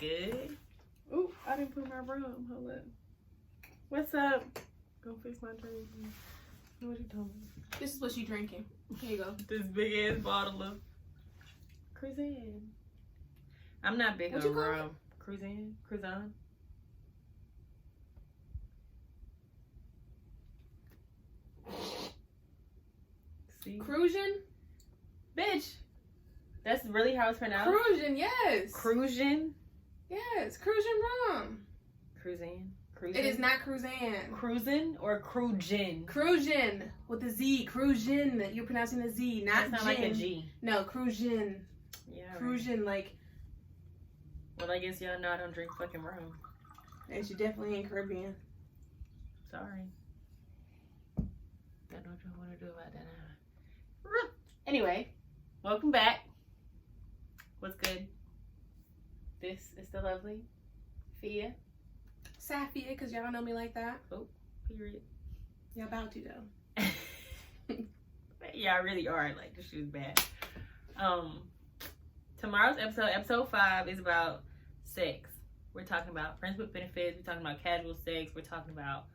good? Ooh, I didn't put my rum. Hold up. What's up? Go fix my drink. What you talking about? This is what you drinking. Here you go. This big ass bottle of Cruzan. I'm not big What on you call rum. Cruzan. See? Cruisin'? Bitch. That's really how it's pronounced? Cruisin', yes. Cruisin'? Yes, Cruisin' rum. Cruzan? It is not Cruzan. Cruisin' or Crugin? Cruisin' with a Z. Cruisin'. You're pronouncing the Z, not That's not like a G. No, Cruisin'. Yeah. Cruisin', like. Well, I guess y'all know I don't drink fucking rum. And she definitely ain't Caribbean. Sorry. Don't know what you want to do about that. Anyway, welcome back. What's good? This is the lovely Fiya. Safiya, because y'all don't know me like that. Oh, period. Y'all about to, though. Y'all really are. Like, this shit is bad. Tomorrow's episode 5, is about sex. We're talking about friends with benefits. We're talking about casual sex. We're talking about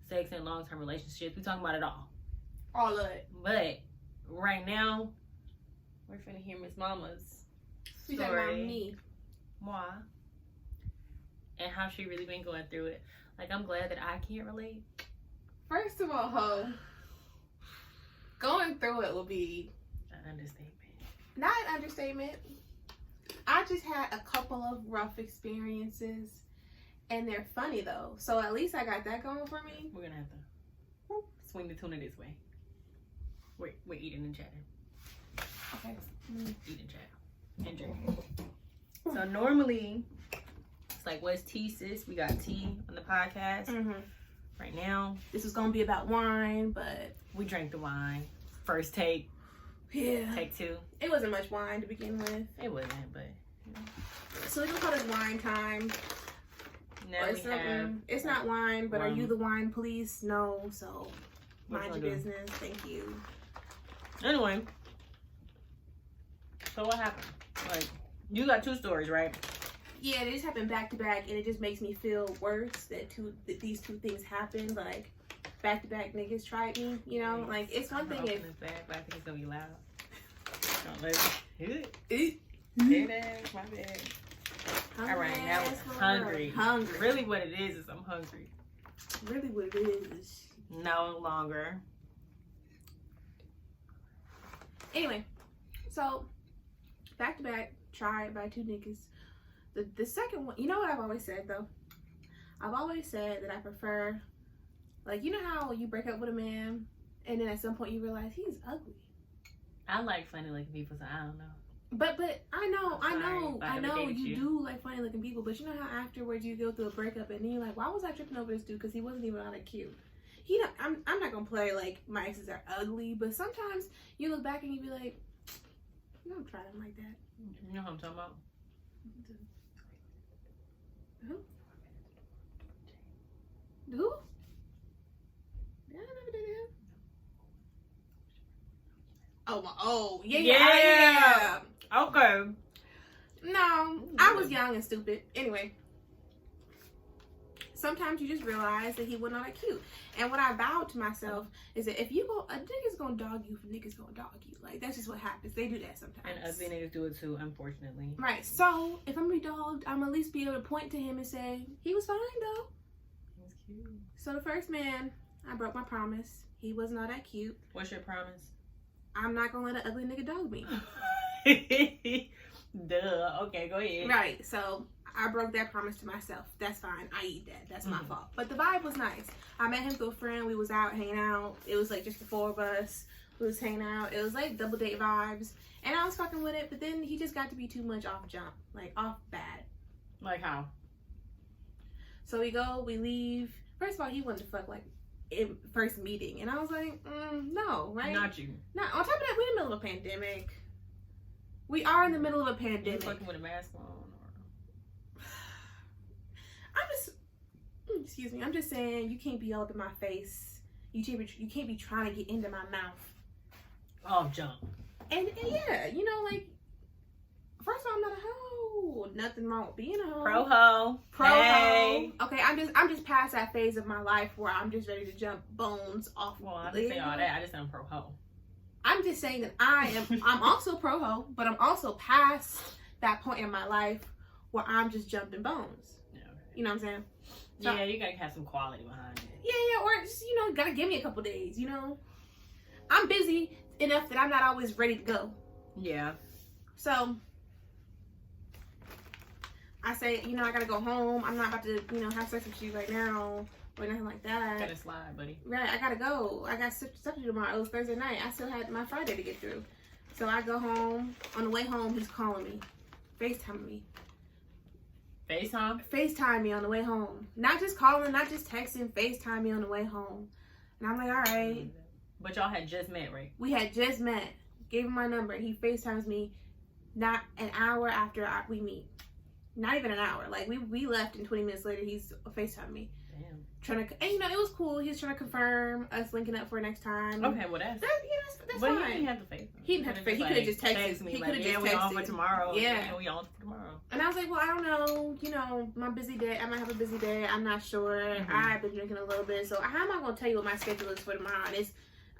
sex in long-term relationships. We're talking about it all. All of it. But right now, we're finna hear Miss Mama's You talking about story. me. Moi. And how she really been going through it. Like, I'm glad that I can't relate. First of all, ho, going through it will be An understatement. not an understatement. I just had a couple of rough experiences, and they're funny though. So at least I got that going for me. We're gonna have to swing the tuna this way. We're eating and chatting. Okay. Eat and chat. And drink. So normally, it's like, what's tea, sis? We got tea on the podcast. Mm-hmm. Right now, This was gonna be about wine, but we drank the wine. First take. yeah, Take 2. it wasn't much wine to begin with. It wasn't, but So we can call it wine time. now we have. It's not wine, but are rum. you the wine police? No, so What mind you your gonna do? business. Thank you. Anyway, so what happened? Like, you got 2 stories, right? Yeah, they just happened back to back, and it just makes me feel worse that these two things happened. Like back to back, niggas tried me. You know, like it's one thing if. This bag, but I think it's gonna be loud. Don't let it. Eat. Dead ass, my bad. All right, now we're hungry. Hungry. Really, what it is I'm hungry. Really, what it is. No longer. Anyway, so back to back, tried by 2 niggas. The second one, you know what I've always said though? I've always said that I prefer, like, you know how you break up with a man and then at some point you realize he's ugly. I like funny looking people, so I don't know. But I know I never dated you you. do like funny looking people, but you know how afterwards you go through a breakup and then you're like, why was I tripping over this dude? Because he wasn't even all that cute. I'm not gonna play like my exes are ugly, but sometimes you look back and you be like, you don't try them like that. You know what I'm talking about? Who? Yeah, I never did him. Oh, yeah. Okay. No, I was young and stupid. Anyway, sometimes you just realize that he wasn't all that cute. And what I vowed to myself is that if you go, a nigga's gonna dog you if a nigga's gonna dog you. Like, that's just what happens. They do that sometimes. And ugly niggas do it too, unfortunately. Right. So, if I'm gonna be dogged, I'm at least be able to point to him and say, he was fine though. He's cute. So, the first man, I broke my promise. He was not that cute. What's your promise? I'm not gonna let an ugly nigga dog me. Duh. Okay, go ahead. Right. So, I broke that promise to myself. That's fine. I eat that. That's my fault. But the vibe was nice. I met him through a friend. We was out hanging out. It was like just the 4 of us. We was hanging out. It was like double date vibes. And I was fucking with it. But then he just got to be too much off jump. Like off bad. Like how? So we go. We leave. First of all, he wanted to fuck like in first meeting. And I was like, no, right? Not you. Not. On top of that, we're in the middle of a pandemic. We are in the middle of a You pandemic. fucking with a mask on? Excuse me, I'm just saying you can't be all up in my face. You can't be trying to get into my mouth. Off jump. And yeah, you know, like, first of all, I'm not a hoe. Ooh, nothing wrong with being a hoe. Pro hoe. Pro Hey. hoe. Okay, I'm just past that phase of my life where I'm just ready to jump bones off. Well, I didn't say all that. I just said I'm pro hoe. I'm just saying that I'm also pro hoe, but I'm also past that point in my life where I'm just jumping bones. Yeah, okay. You know what I'm saying? So, Yeah, you gotta have some quality behind it. Yeah, or just, gotta give me a couple days, I'm busy enough that I'm not always ready to go. Yeah. So, I say, I gotta go home. I'm not about to, have sex with you right now or nothing like that. Gotta slide, buddy. Right, I gotta go. I got stuff to do tomorrow. It was Thursday night. I still had my Friday to get through. So I go home. On the way home, he's calling me. FaceTiming me. FaceTime? FaceTime me on the way home. Not just calling, not just texting. FaceTime me on the way home. And I'm like, all right. But y'all had just met, right? We had just met. Gave him my number. He FaceTimes me not an hour after we meet. Not even an hour. Like, we left and 20 minutes later, he's FaceTiming me. Damn. And it was cool. He was trying to confirm us linking up for next time. Okay, well that's that's but fine. he didn't have to face. He didn't have to face. He could have just texted me. He Like, could have just we on for texted. tomorrow. Yeah, we on for tomorrow. And I was like, well, I don't know. My busy day. I might have a busy day. I'm not sure. Mm-hmm. I've been drinking a little bit, so how am I gonna tell you what my schedule is for tomorrow? And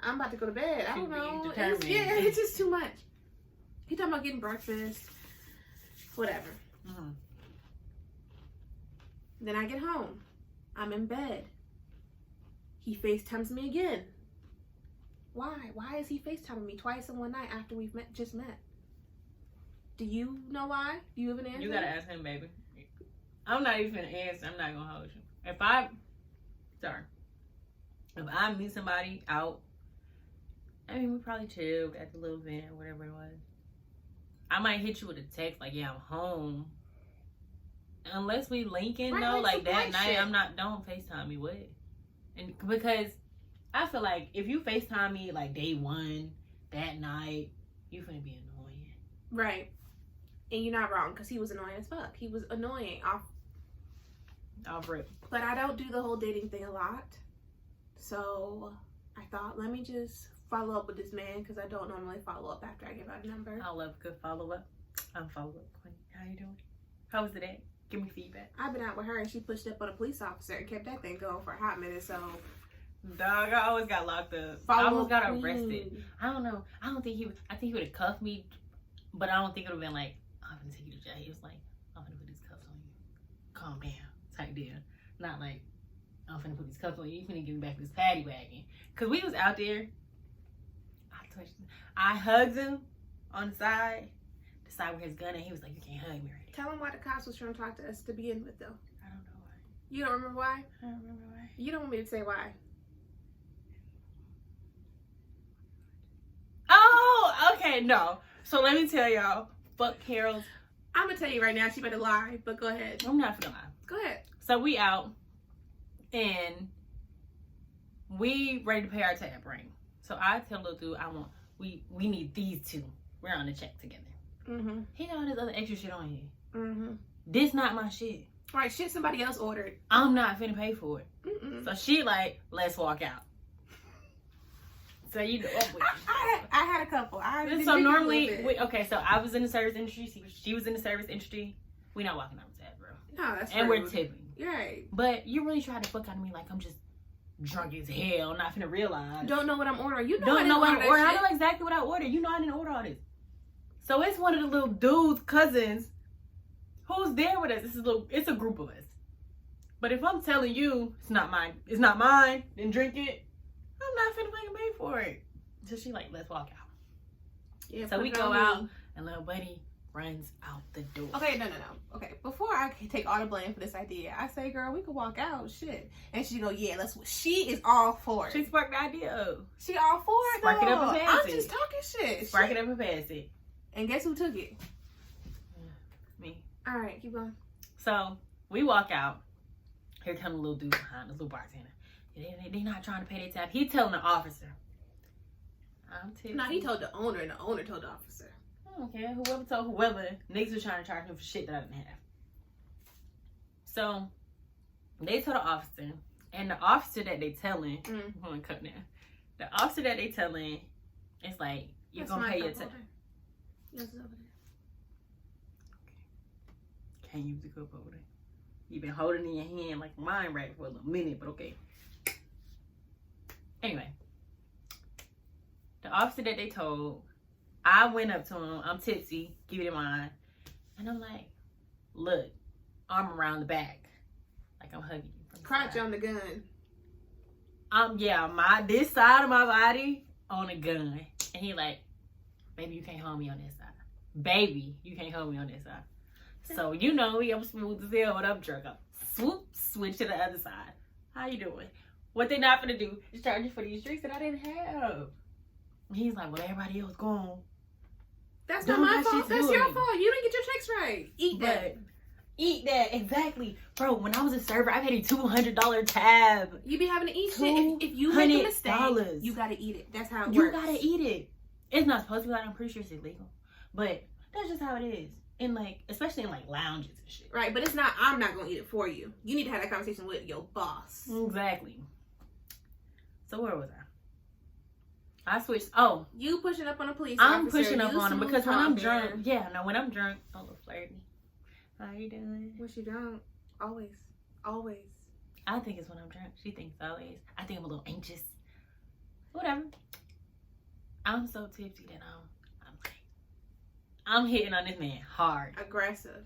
I'm about to go to bed. I don't know. It's just too much. He talking about getting breakfast. Whatever. Mm-hmm. Then I get home. I'm in bed. He FaceTimes me again. Why? Why is he FaceTiming me twice in one night after we've just met? Do you know why? Do you have an answer? You gotta ask him, baby. I'm not even gonna answer. I'm not gonna hold you. If I meet somebody out, I mean, we probably chilled at the little event or whatever it was. I might hit you with a text like, yeah, I'm home. Unless we linking, right, though, like that night, shit. don't FaceTime me with. And because I feel like if you FaceTime me like day one, that night, you finna be annoying. Right. And you're not wrong, because he was annoying as fuck. He was annoying Off rip. But I don't do the whole dating thing a lot. So I thought, let me just follow up with this man, because I don't normally follow up after I give out a number. I love good follow-up. I'm follow-up queen. How you doing? How was the day? Give me feedback. I've been out with her and she pushed up on a police officer and kept that thing going for a hot minute, so. Dog, I always got locked up. I almost got arrested. I don't know. I think he would have cuffed me, but I don't think it would have been like, I'm gonna take you to jail. He was like, I'm gonna put these cuffs on you. Calm down. Type deal. Not like, I'm finna put these cuffs on you. You finna get me back to this paddy wagon. Cause we was out there. I hugged him on the side where his gun, and he was like, you can't hug me right now. Tell him why the cops was trying to talk to us to begin with, though. I don't know why. You don't remember why? I don't remember why. You don't want me to say why. Oh, okay, no. So let me tell y'all, fuck Carol's. I'm gonna tell you right now, she better lie, but go ahead. I'm not gonna lie. Go ahead. So we out, and we ready to pay our tab, right? So I tell little dude, we need these two. We're on the check together. Mm-hmm. He got all this other extra shit on here. Mm-hmm. This not my shit. Right, shit somebody else ordered. I'm not finna pay for it. Mm-mm. So she like, let's walk out. So you know, I had a couple. So normally, so I was in the service industry. She was in the service industry. We not walking out with that, bro. No, that's and rude. we're tipping. Right. But you really tried to fuck out of me like I'm just drunk as hell, not finna realize. Don't know what I'm ordering. You know Don't know what I'm ordering. I shit. know exactly what I ordered. You know I didn't order all this. So it's one of the little dude's cousins who's there with us. It's a group of us. But if I'm telling you it's not mine, then drink it, I'm not finna fucking pay for it. So she like, let's walk out. Yeah, so we go out and little buddy runs out the door. Okay, no. Okay, before I take all the blame for this idea, I say, girl, we could walk out, shit. And she go, yeah, let's. She is all for it. She sparked the idea up. She all for it, Spark it up and pass I'm just talking shit. Spark it up and pass it. And guess who took it? Me. All right, keep going. So we walk out. Here come the little dude behind, the little bartender. They not trying to pay their tab. He telling the officer. I'm tipping. No, he told the owner, and the owner told the officer. I don't care. Whoever told whoever, niggas was trying to charge him for shit that I didn't have. So they told the officer, and the officer that they telling, I'm gonna cut now. The officer that they telling, it's like, you're gonna pay your tab. Yes, over there. can't use the cup holder. You've been holding it in your hand like a wine rack for a little minute, but okay. Anyway, the officer that they told, I went up to him. I'm tipsy, give it mine, and I'm like, look, arm around the back, like I'm hugging you. Crotch on the gun. This side of my body on a gun, and he like, baby, you can't hold me on this side. Baby, you can't hold me on this side. So you know me, I'm smooth as hell when I'm drunk. I'm swoop, switch to the other side. How you doing? What they not gonna do is charge you for these drinks that I didn't have. And he's like, well, everybody else gone. That's not my fault. That's your fault. You didn't get your checks right. Eat that, exactly. Bro, when I was a server, I paid a $200 tab. You be having to eat shit. If you make a mistake, you gotta eat it. That's how it works. You gotta eat it. It's not supposed to be like, I'm pretty sure it's illegal. But that's just how it is. In like, especially in like lounges and shit. Right, but it's not, I'm not gonna eat it for you. You need to have that conversation with your boss. Exactly. So where was I switched. Oh. You pushing up on a police officer. I'm pushing up on him because when I'm drunk, when I'm drunk, I'm a little flirty. How you doing? When she drunk, always. I think it's when I'm drunk. She thinks always. I think I'm a little anxious. Whatever. I'm so tipsy that I'm hitting on this man hard. Aggressive.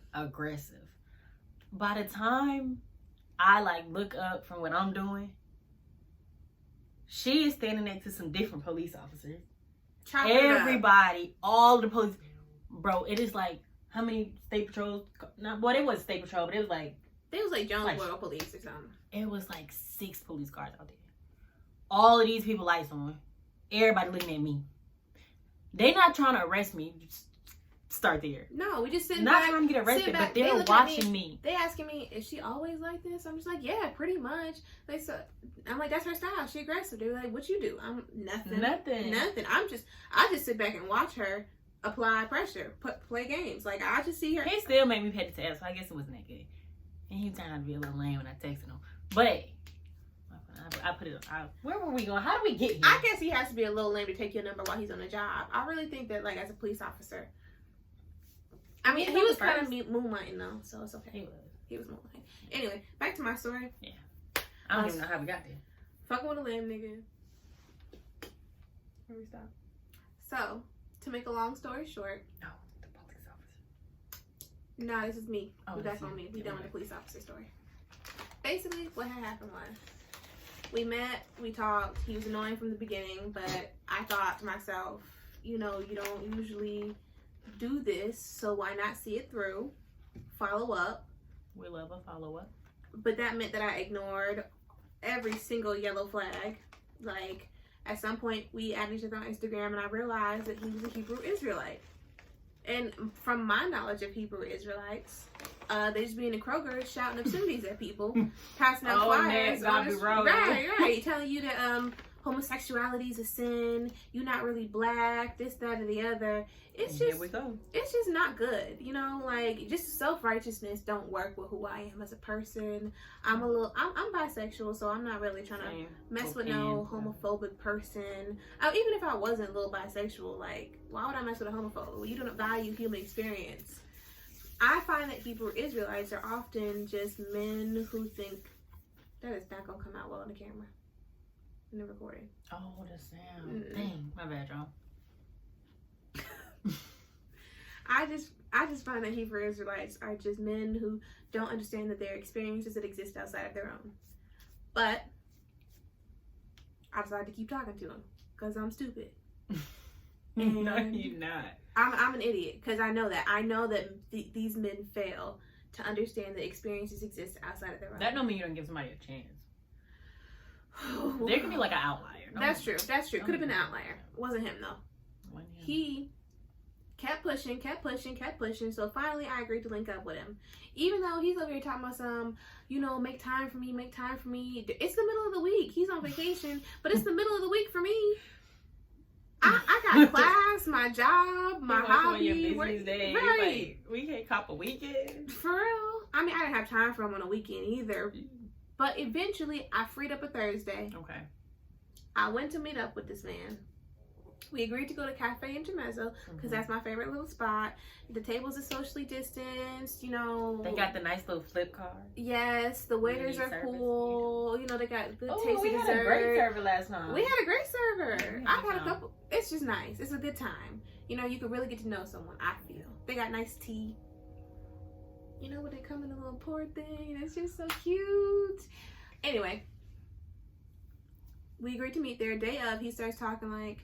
By the time I like look up from what I'm doing, she is standing next to some different police officers. Everybody, all the police. Bro, it is like, how many state patrols? Well, it was state patrol, but it was like Jonesboro police or something. It was like 6 police cars out there. All of these people lights on. Everybody looking at me. They not trying to arrest me. Just start there. No, we just sitting not back. Not trying to get arrested, but they're watching me. They asking me, is she always like this? I'm just like, yeah, pretty much. I'm like, that's her style. She aggressive. They're like, what you do? I'm nothing. I just sit back and watch her apply pressure, play games. Like, I just see her. He still made me pay the tab, so I guess it wasn't that good. And he turned out to be a little lame when I texted him. But I put it out. Where were we going? How did we get here? I guess he has to be a little lame to take your number while he's on the job. I really think that, like, as a police officer, I mean, he was kind of moonlighting though, so it's okay. He was moonlighting. Anyway, back to my story. Yeah. I don't even know how we got there. Fucking with a lame nigga. Where we stop? So, to make a long story short. No, the police officer. No, this is me. That's on me. We done with the police officer story. Basically, what had happened was, we met, we talked. He was annoying from the beginning, but I thought to myself, you know, you don't usually do this, so why not see it through? Follow up. We love a follow up. But that meant that I ignored every single yellow flag. Like, at some point, we added each other on Instagram, and I realized that he was a Hebrew Israelite. And from my knowledge of Hebrew Israelites, they just be in the Kroger shouting obscenities at people, passing out flyers. Right. Telling you that homosexuality is a sin, you're not really black, this, that, or the other. It's just, here we go. It's just not good, you know. Like, just self-righteousness don't work with who I am as a person. I'm bisexual, so I'm not really trying to mess with no homophobic person. Even if I wasn't a little bisexual, like, why would I mess with a homophobe? Well, you don't value human experience. I find that Hebrew Israelites are often just men who think that is not gonna come out well on the camera. In the recording. Oh, the sound. Dang, my bad, y'all. I just find that Hebrew Israelites are just men who don't understand that there are experiences that exist outside of their own. But I decided to keep talking to them because I'm stupid. No, you're not. I'm an idiot because I know that. I know that these men fail to understand that experiences exist outside of their own. That don't mean you don't give somebody a chance. There could be like an outlier. That's true. Could have been an outlier. Wasn't him though. He kept pushing. So finally I agreed to link up with him. Even though he's over here talking about some, make time for me. It's the middle of the week. He's on vacation, but it's the middle of the week for me. I got class, my job, my hobby. Right. We can't cop a weekend. For real. I mean, I didn't have time for him on a weekend either. But eventually, I freed up a Thursday. Okay. I went to meet up with this man. We agreed to go to Cafe Intermezzo because that's my favorite little spot. The tables are socially distanced, you know. They got the nice little flip card. Yes, the waiters are cool. You know, they got good tasty dessert. We had a great server last time. We had a great server. I had a couple. It's just nice. It's a good time. You know, you can really get to know someone, I feel. They got nice tea. You know, when they come in a little pour thing, and it's just so cute. Anyway, we agreed to meet there. Day of, he starts talking like,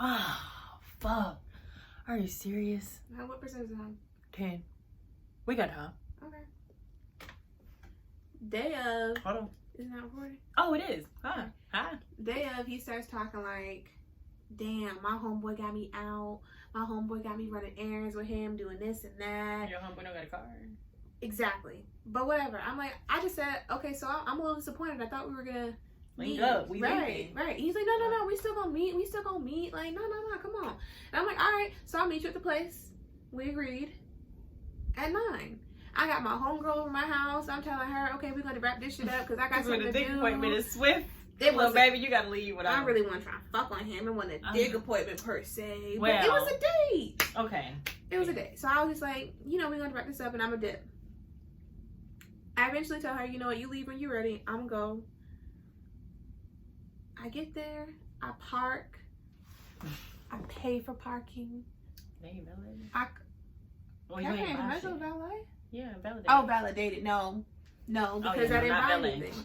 oh, fuck. Are you serious? what percent is it on? 10. We got time. Okay. Day of. Hold on. Is it not recording? Oh, it is. Hi. Day of, he starts talking like, damn, my homeboy got me out. My homeboy got me running errands with him, doing this and that. Your homeboy don't got a car. Exactly. But whatever. I'm like, I just said, okay, so I'm a little disappointed. I thought we were gonna link up. We right. He's like, no, we still gonna meet. Like, no, come on. And I'm like, all right, so I'll meet you at the place. We agreed. At 9. I got my homegirl over my house. I'm telling her, okay, we're gonna wrap this shit up because I got something to do. The dick appointment is swift. It was, baby, you gotta leave without. I really wasn't trying to fuck on him. It wasn't a dig appointment per se, well, but it was a date. Okay. It was a date. So I was just like, you know, we're gonna wrap this up and I'm gonna dip. I eventually tell her, you know what, you leave when you're ready. I'm gonna go. I get there. I park. I pay for parking. They validated. Valet? Yeah, validated. Oh, validated. No, because I didn't buy anything.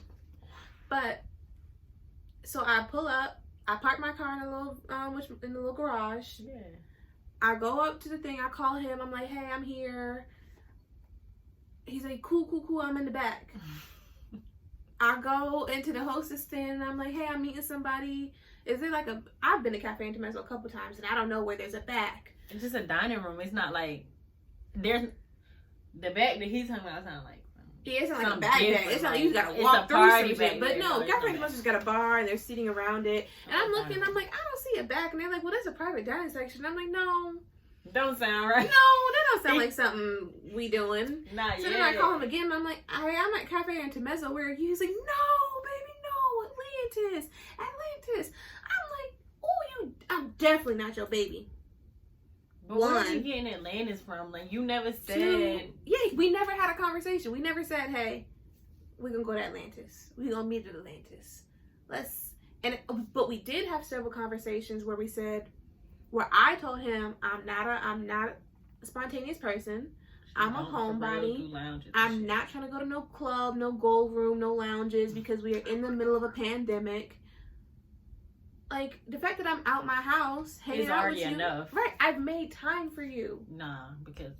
But so I pull up. I park my car in a little garage. Yeah. I go up to the thing. I call him. I'm like, hey, I'm here. He's like, cool. I'm in the back. I go into the hostess stand and I'm like, hey, I'm meeting somebody. Is there like I've been to Cafe Intermezzo a couple times and I don't know where there's a back. It's just a dining room. It's not like there's the back that he's talking about. Sound like it's not like a back. It's not like you gotta walk through some shit. But no, Cafe Intermezzo's got a bar and they're sitting around it. And I'm looking. I'm like, I don't see a back. And they're like, well, there's a private dining section. I'm like, no. Don't sound right. No, that don't sound like something we doing. Not so then I call him again and I'm like, I'm at Cafe Intermezzo. Where are you? He's like, no, baby, no, Atlantis. I'm like, oh, I'm definitely not your baby. But where are you getting Atlantis from? Like, you never said. Yeah, we never had a conversation. We never said, hey, we're going to go to Atlantis. We're going to meet at Atlantis. But we did have several conversations where we said, where I told him, I'm not a spontaneous person. I'm a homebody. I'm not trying to go to no club, no gold room, no lounges because we are in the middle of a pandemic. Like, the fact that I'm out my house hanging out with you, enough. Right, I've made time for you. Nah, because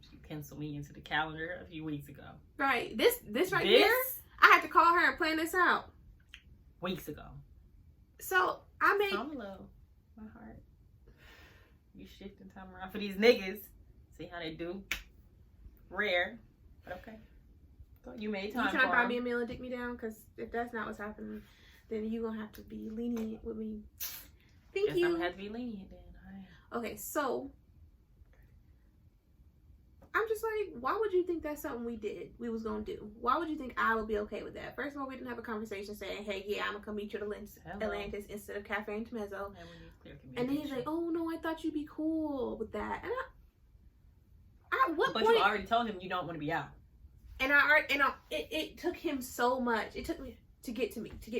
you penciled me into the calendar a few weeks ago. Right, this here, I had to call her and plan this out. Weeks ago. So, I made... I'm low. My heart. You shifting time around for these niggas. See how they do. Rare. But okay. So you made time for them. You trying to buy me a meal and dick me down? Because if that's not what's happening... then you're going to have to be lenient with me. Thank you. I'm going to have to be lenient then. Okay, so I'm just like, why would you think that's something we was going to do? Why would you think I would be okay with that? First of all, we didn't have a conversation saying, hey, yeah, I'm going to come meet you at Atlantis instead of Cafe Intermezzo. And then he's like, oh, no, I thought you'd be cool with that. And But you already told him you don't want to be out. And it took him so much. It took me... to get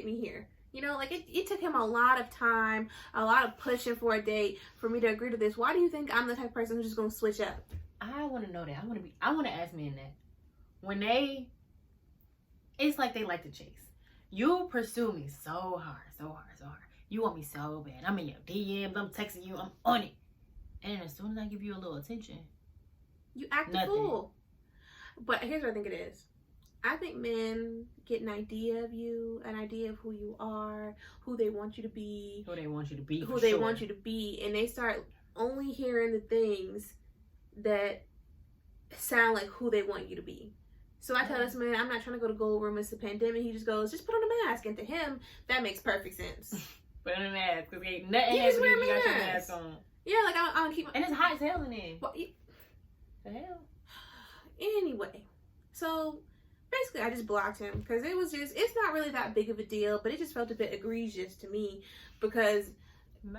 me here. You know, like it took him a lot of time, a lot of pushing for a date for me to agree to this. Why do you think I'm the type of person who's just gonna switch up? I want to know that. I want to ask men that. When it's like they like to chase. You pursue me so hard. You want me so bad. I'm in your DMs, I'm texting you, I'm on it. And as soon as I give you a little attention, you act a fool. But here's what I think it is. I think men get an idea of you, an idea of who you are, who they want you to be. Who they want you to be. And they start only hearing the things that sound like who they want you to be. So I tell this man, I'm not trying to go to gold room. It's a pandemic. He just goes, just put on a mask. And to him, that makes perfect sense. Put on a mask. Because ain't nothing happening if you got your mask on. Yeah, like I don't keep my... And it's hot as hell in there. Well, the hell? Anyway, so... basically I just blocked him because it's not really that big of a deal, but it just felt a bit egregious to me because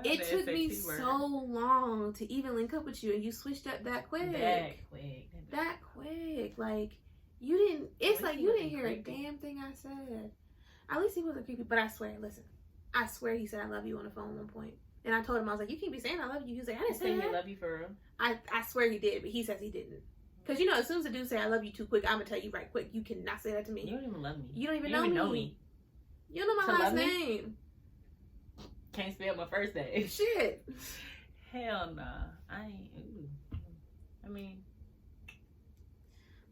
it took me so long to even link up with you, and you switched up that quick. That quick. Like, you didn't, it's like you didn't hear a damn thing I said. At least he wasn't creepy, but I swear he said I love you on the phone at one point. And I told him, I was like, you can't be saying I love you. He was like, I didn't say that. He love you for real? I swear he did, but he says he didn't. Because, you know, as soon as a dude say I love you too quick, I'm going to tell you right quick. You cannot say that to me. You don't even love me. You don't even know me. You don't know my last name. Can't spell my first name. Shit. Hell nah. I ain't. Ooh. I mean.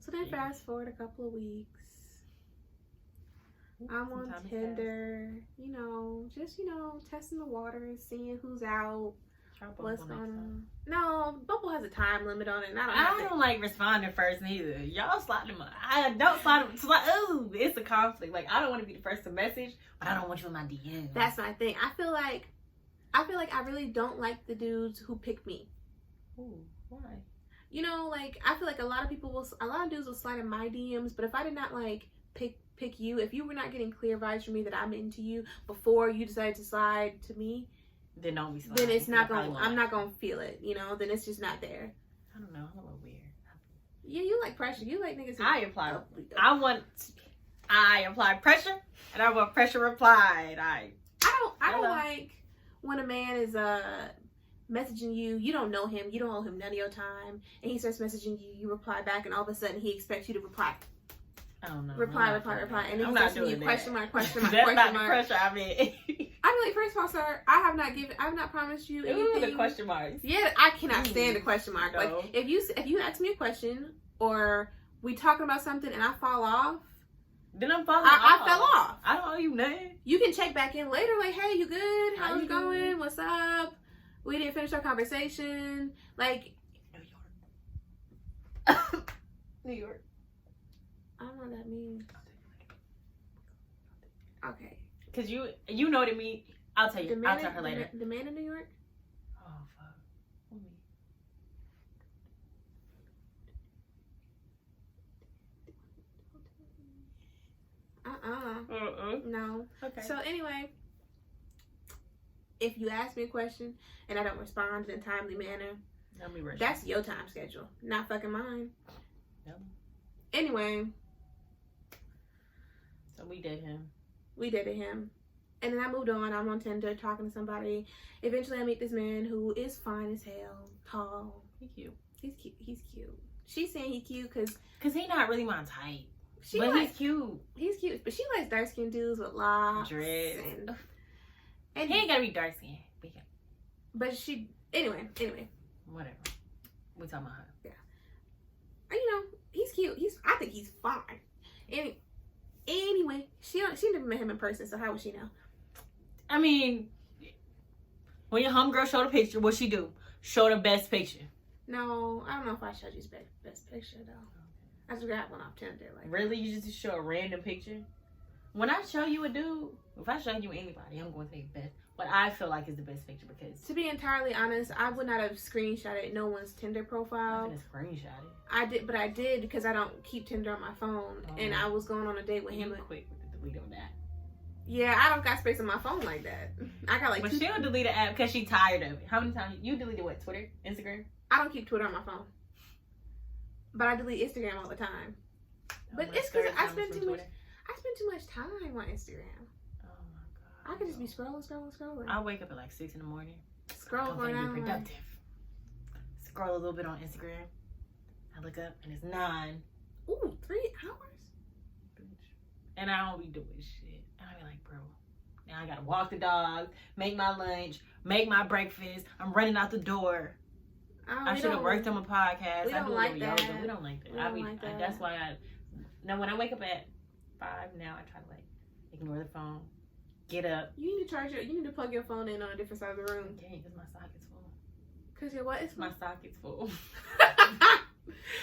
So then fast forward a couple of weeks. I'm on Tinder, you know, just, you know, testing the waters, seeing who's out, what's going on. No, Bumble has a time limit on it, and I don't like responding first neither. Y'all slide them up. I don't slide them. Ooh, it's a conflict. Like, I don't want to be the first to message, but I don't want you in my DM. That's my thing. I feel like I really don't like the dudes who pick me. Ooh, why? You know, like, I feel like a lot of dudes will slide in my DMs, but if I did not, like, pick you, if you were not getting clear vibes from me that I'm into you before you decided to slide to me, then don't be sliding. Then it's not going, I'm not going to feel it, you know, then it's just not there. I don't know, I'm a little weird. Yeah, you like pressure. You like niggas who I apply pressure, and I want pressure applied. I don't like when a man is messaging you, you don't know him, you don't owe him none of your time, and he starts messaging you, you reply back, and all of a sudden he expects you to reply. I don't know. Reply, and then he starts giving you question mark. That's not the pressure I mean. I'm like, first of all, sir, I have not promised you anything. Ooh, the question marks. Yeah, I cannot stand the question mark. No. Like, if you ask me a question, or we talking about something and I fall off, then I'm falling off. I fell off. I don't owe you nothing. You can check back in later, like, hey, you good? How's it going? What's up? We didn't finish our conversation. Like, New York. I don't know what that means. Okay. Cause you know what it means. I'll tell you. I'll tell her later. The man in New York? Oh fuck. No. Okay. So anyway, if you ask me a question and I don't respond in a timely manner, that's your time schedule, not fucking mine. No. Anyway. So we dated him. And then I moved on. I'm on Tinder talking to somebody. Eventually I meet this man who is fine as hell. Tall. He's cute. He's cute. She's saying he's cute because he's not really my type. But he's cute. He's cute. But she likes dark skinned dudes with locks. Dreads. And he ain't gotta be dark skinned. But she anyway. Whatever. We talking about her. Yeah. You know, he's cute. I think he's fine. Anyway, she never met him in person, so how would she know? I mean, when your homegirl showed a picture, what she do? Show the best picture. No, I don't know if I showed you best picture though. I just grabbed one off Tinder. Like, really, you just show a random picture? When I show you a dude, if I show you anybody, I'm going to take best. What I feel like is the best picture because. To be entirely honest, I would not have screenshotted no one's Tinder profile. I'm gonna screenshot it. I did because I don't keep Tinder on my phone, and I was going on a date with him. Quick with the delete on that. Yeah, I don't got space on my phone like that. I got like. But she'll delete an app because she's tired of it. How many times you deleted what? Twitter, Instagram? I don't keep Twitter on my phone, but I delete Instagram all the time. But it's because I spend too much time on Instagram. Oh my god! I could just be scrolling. I wake up at like 6 a.m. Scroll for an hour. Be productive. Scroll a little bit on Instagram. I look up and it's 9. Ooh, 3 hours. And I don't be doing shit. I be like, bro, now I gotta walk the dog, make my lunch, make my breakfast. I'm running out the door. I should have worked on my podcast. We don't like that. We don't like that. That's why when I wake up at 5 now, I try to like ignore the phone, get up. You need to charge you need to plug your phone in on a different side of the room. Yeah, because my socket's full. Because your what? My socket's full.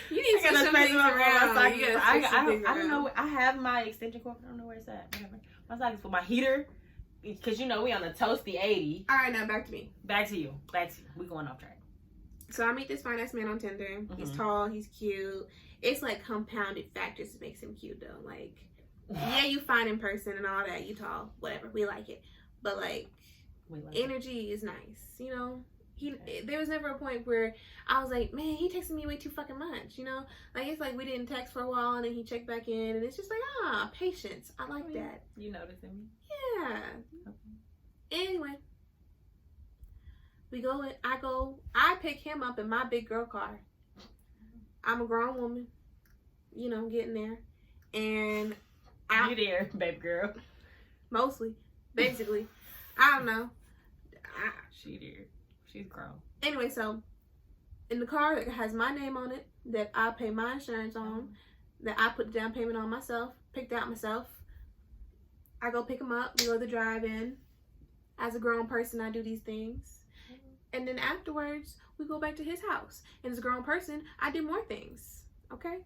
You need to switch things around. I don't know. I have my extension cord. I don't know where it's at. Whatever. My socket's full. My heater, because you know we on a toasty 80. All right, now back to me. Back to you. We going off track. So I meet this fine ass man on Tinder. He's tall, he's cute. It's like compounded factors that makes him cute though. Like, yeah, you fine in person and all that. You tall, whatever. We like it, but like, energy is nice. You know, there was never a point where I was like, man, he texted me way too fucking much. You know, like it's like we didn't text for a while and then he checked back in, and it's just like patience. I like that. You noticing me? Yeah. Okay. Anyway. I pick him up in my big girl car. I'm a grown woman, you know, getting there. And you there, baby girl. Mostly. Basically. I don't know. She there. She's grown. Anyway, so in the car that has my name on it, that I pay my insurance on, that I put the down payment on myself, picked out myself. I go pick him up, we go to the drive-in. As a grown person, I do these things. And then afterwards, we go back to his house. And as a grown person, I do more things. Okay?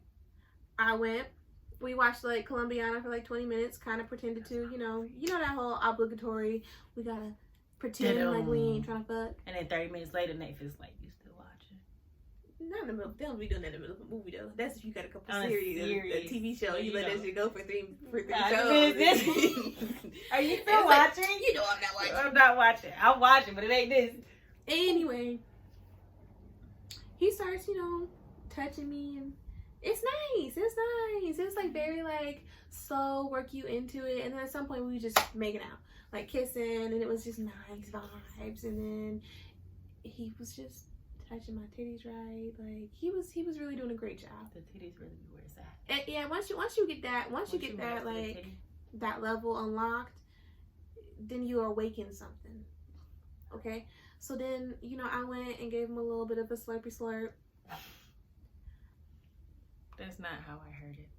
We watched like Colombiana for like 20 minutes, kind of pretended to, you know that whole obligatory, we gotta pretend like we ain't trying to fuck. And then 30 minutes later, Nathan's like, you still watching? Not in the middle, they don't be doing that in the middle of a movie though. That's if you got a couple series, a TV show, you let that shit go for three shows. Are you still watching? Like, you know I'm not watching. I'm not watching. I'm watching, but it ain't this. Anyway, he starts, you know, touching me, and it's nice. It's like very like slow, work you into it, and then at some point we just making out, like kissing, and it was just nice vibes. And then he was just touching my titties, right? Like he was really doing a great job. The titties really be where it's at. And yeah, once you get that like that level unlocked, then you awaken something. Okay. So then, you know, I went and gave him a little bit of a slurpy slurp. That's not how I heard it.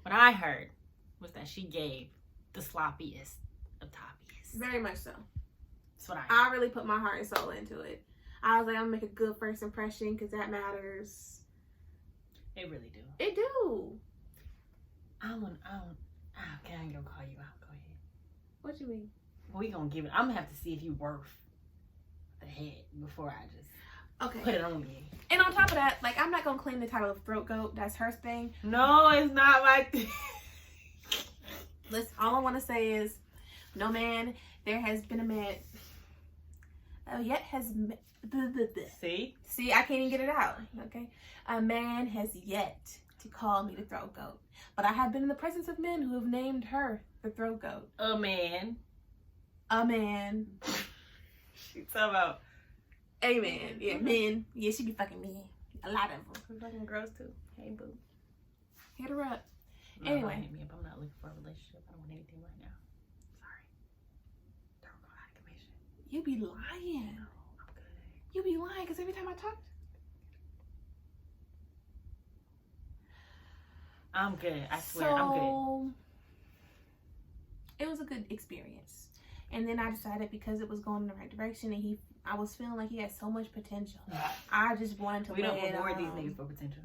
What I heard was that she gave the sloppiest of toppiest. Very much so. That's what I heard. I really put my heart and soul into it. I was like, I'm gonna make a good first impression because that matters. It really do. It do. Okay, I ain't gonna call you out. Go ahead. What you mean? We gonna give it. I'm gonna have to see if you worth the head before I just put it on you. And on top of that, like, I'm not gonna claim the title of throat goat. That's her thing. No, it's not like this. Listen, all I want to say is, no man, there has been a man. Yet has. See, I can't even get it out. Okay, a man has yet to call me the throat goat, but I have been in the presence of men who have named her the throat goat. A man. She's talking about a man. Yeah, men. Yeah, she be fucking men. A lot of them. Some fucking girls too. Hey, boo. Hit her up. No, anyway. Hit me up. I'm not looking for a relationship. I don't want anything right now. Sorry. Don't go out of commission. You be lying. No, I'm good. You be lying because every time I talk. I'm good. I swear, I'm good. It was a good experience. And then I decided because it was going in the right direction and I was feeling like he had so much potential. I just wanted to We don't reward these niggas for potential.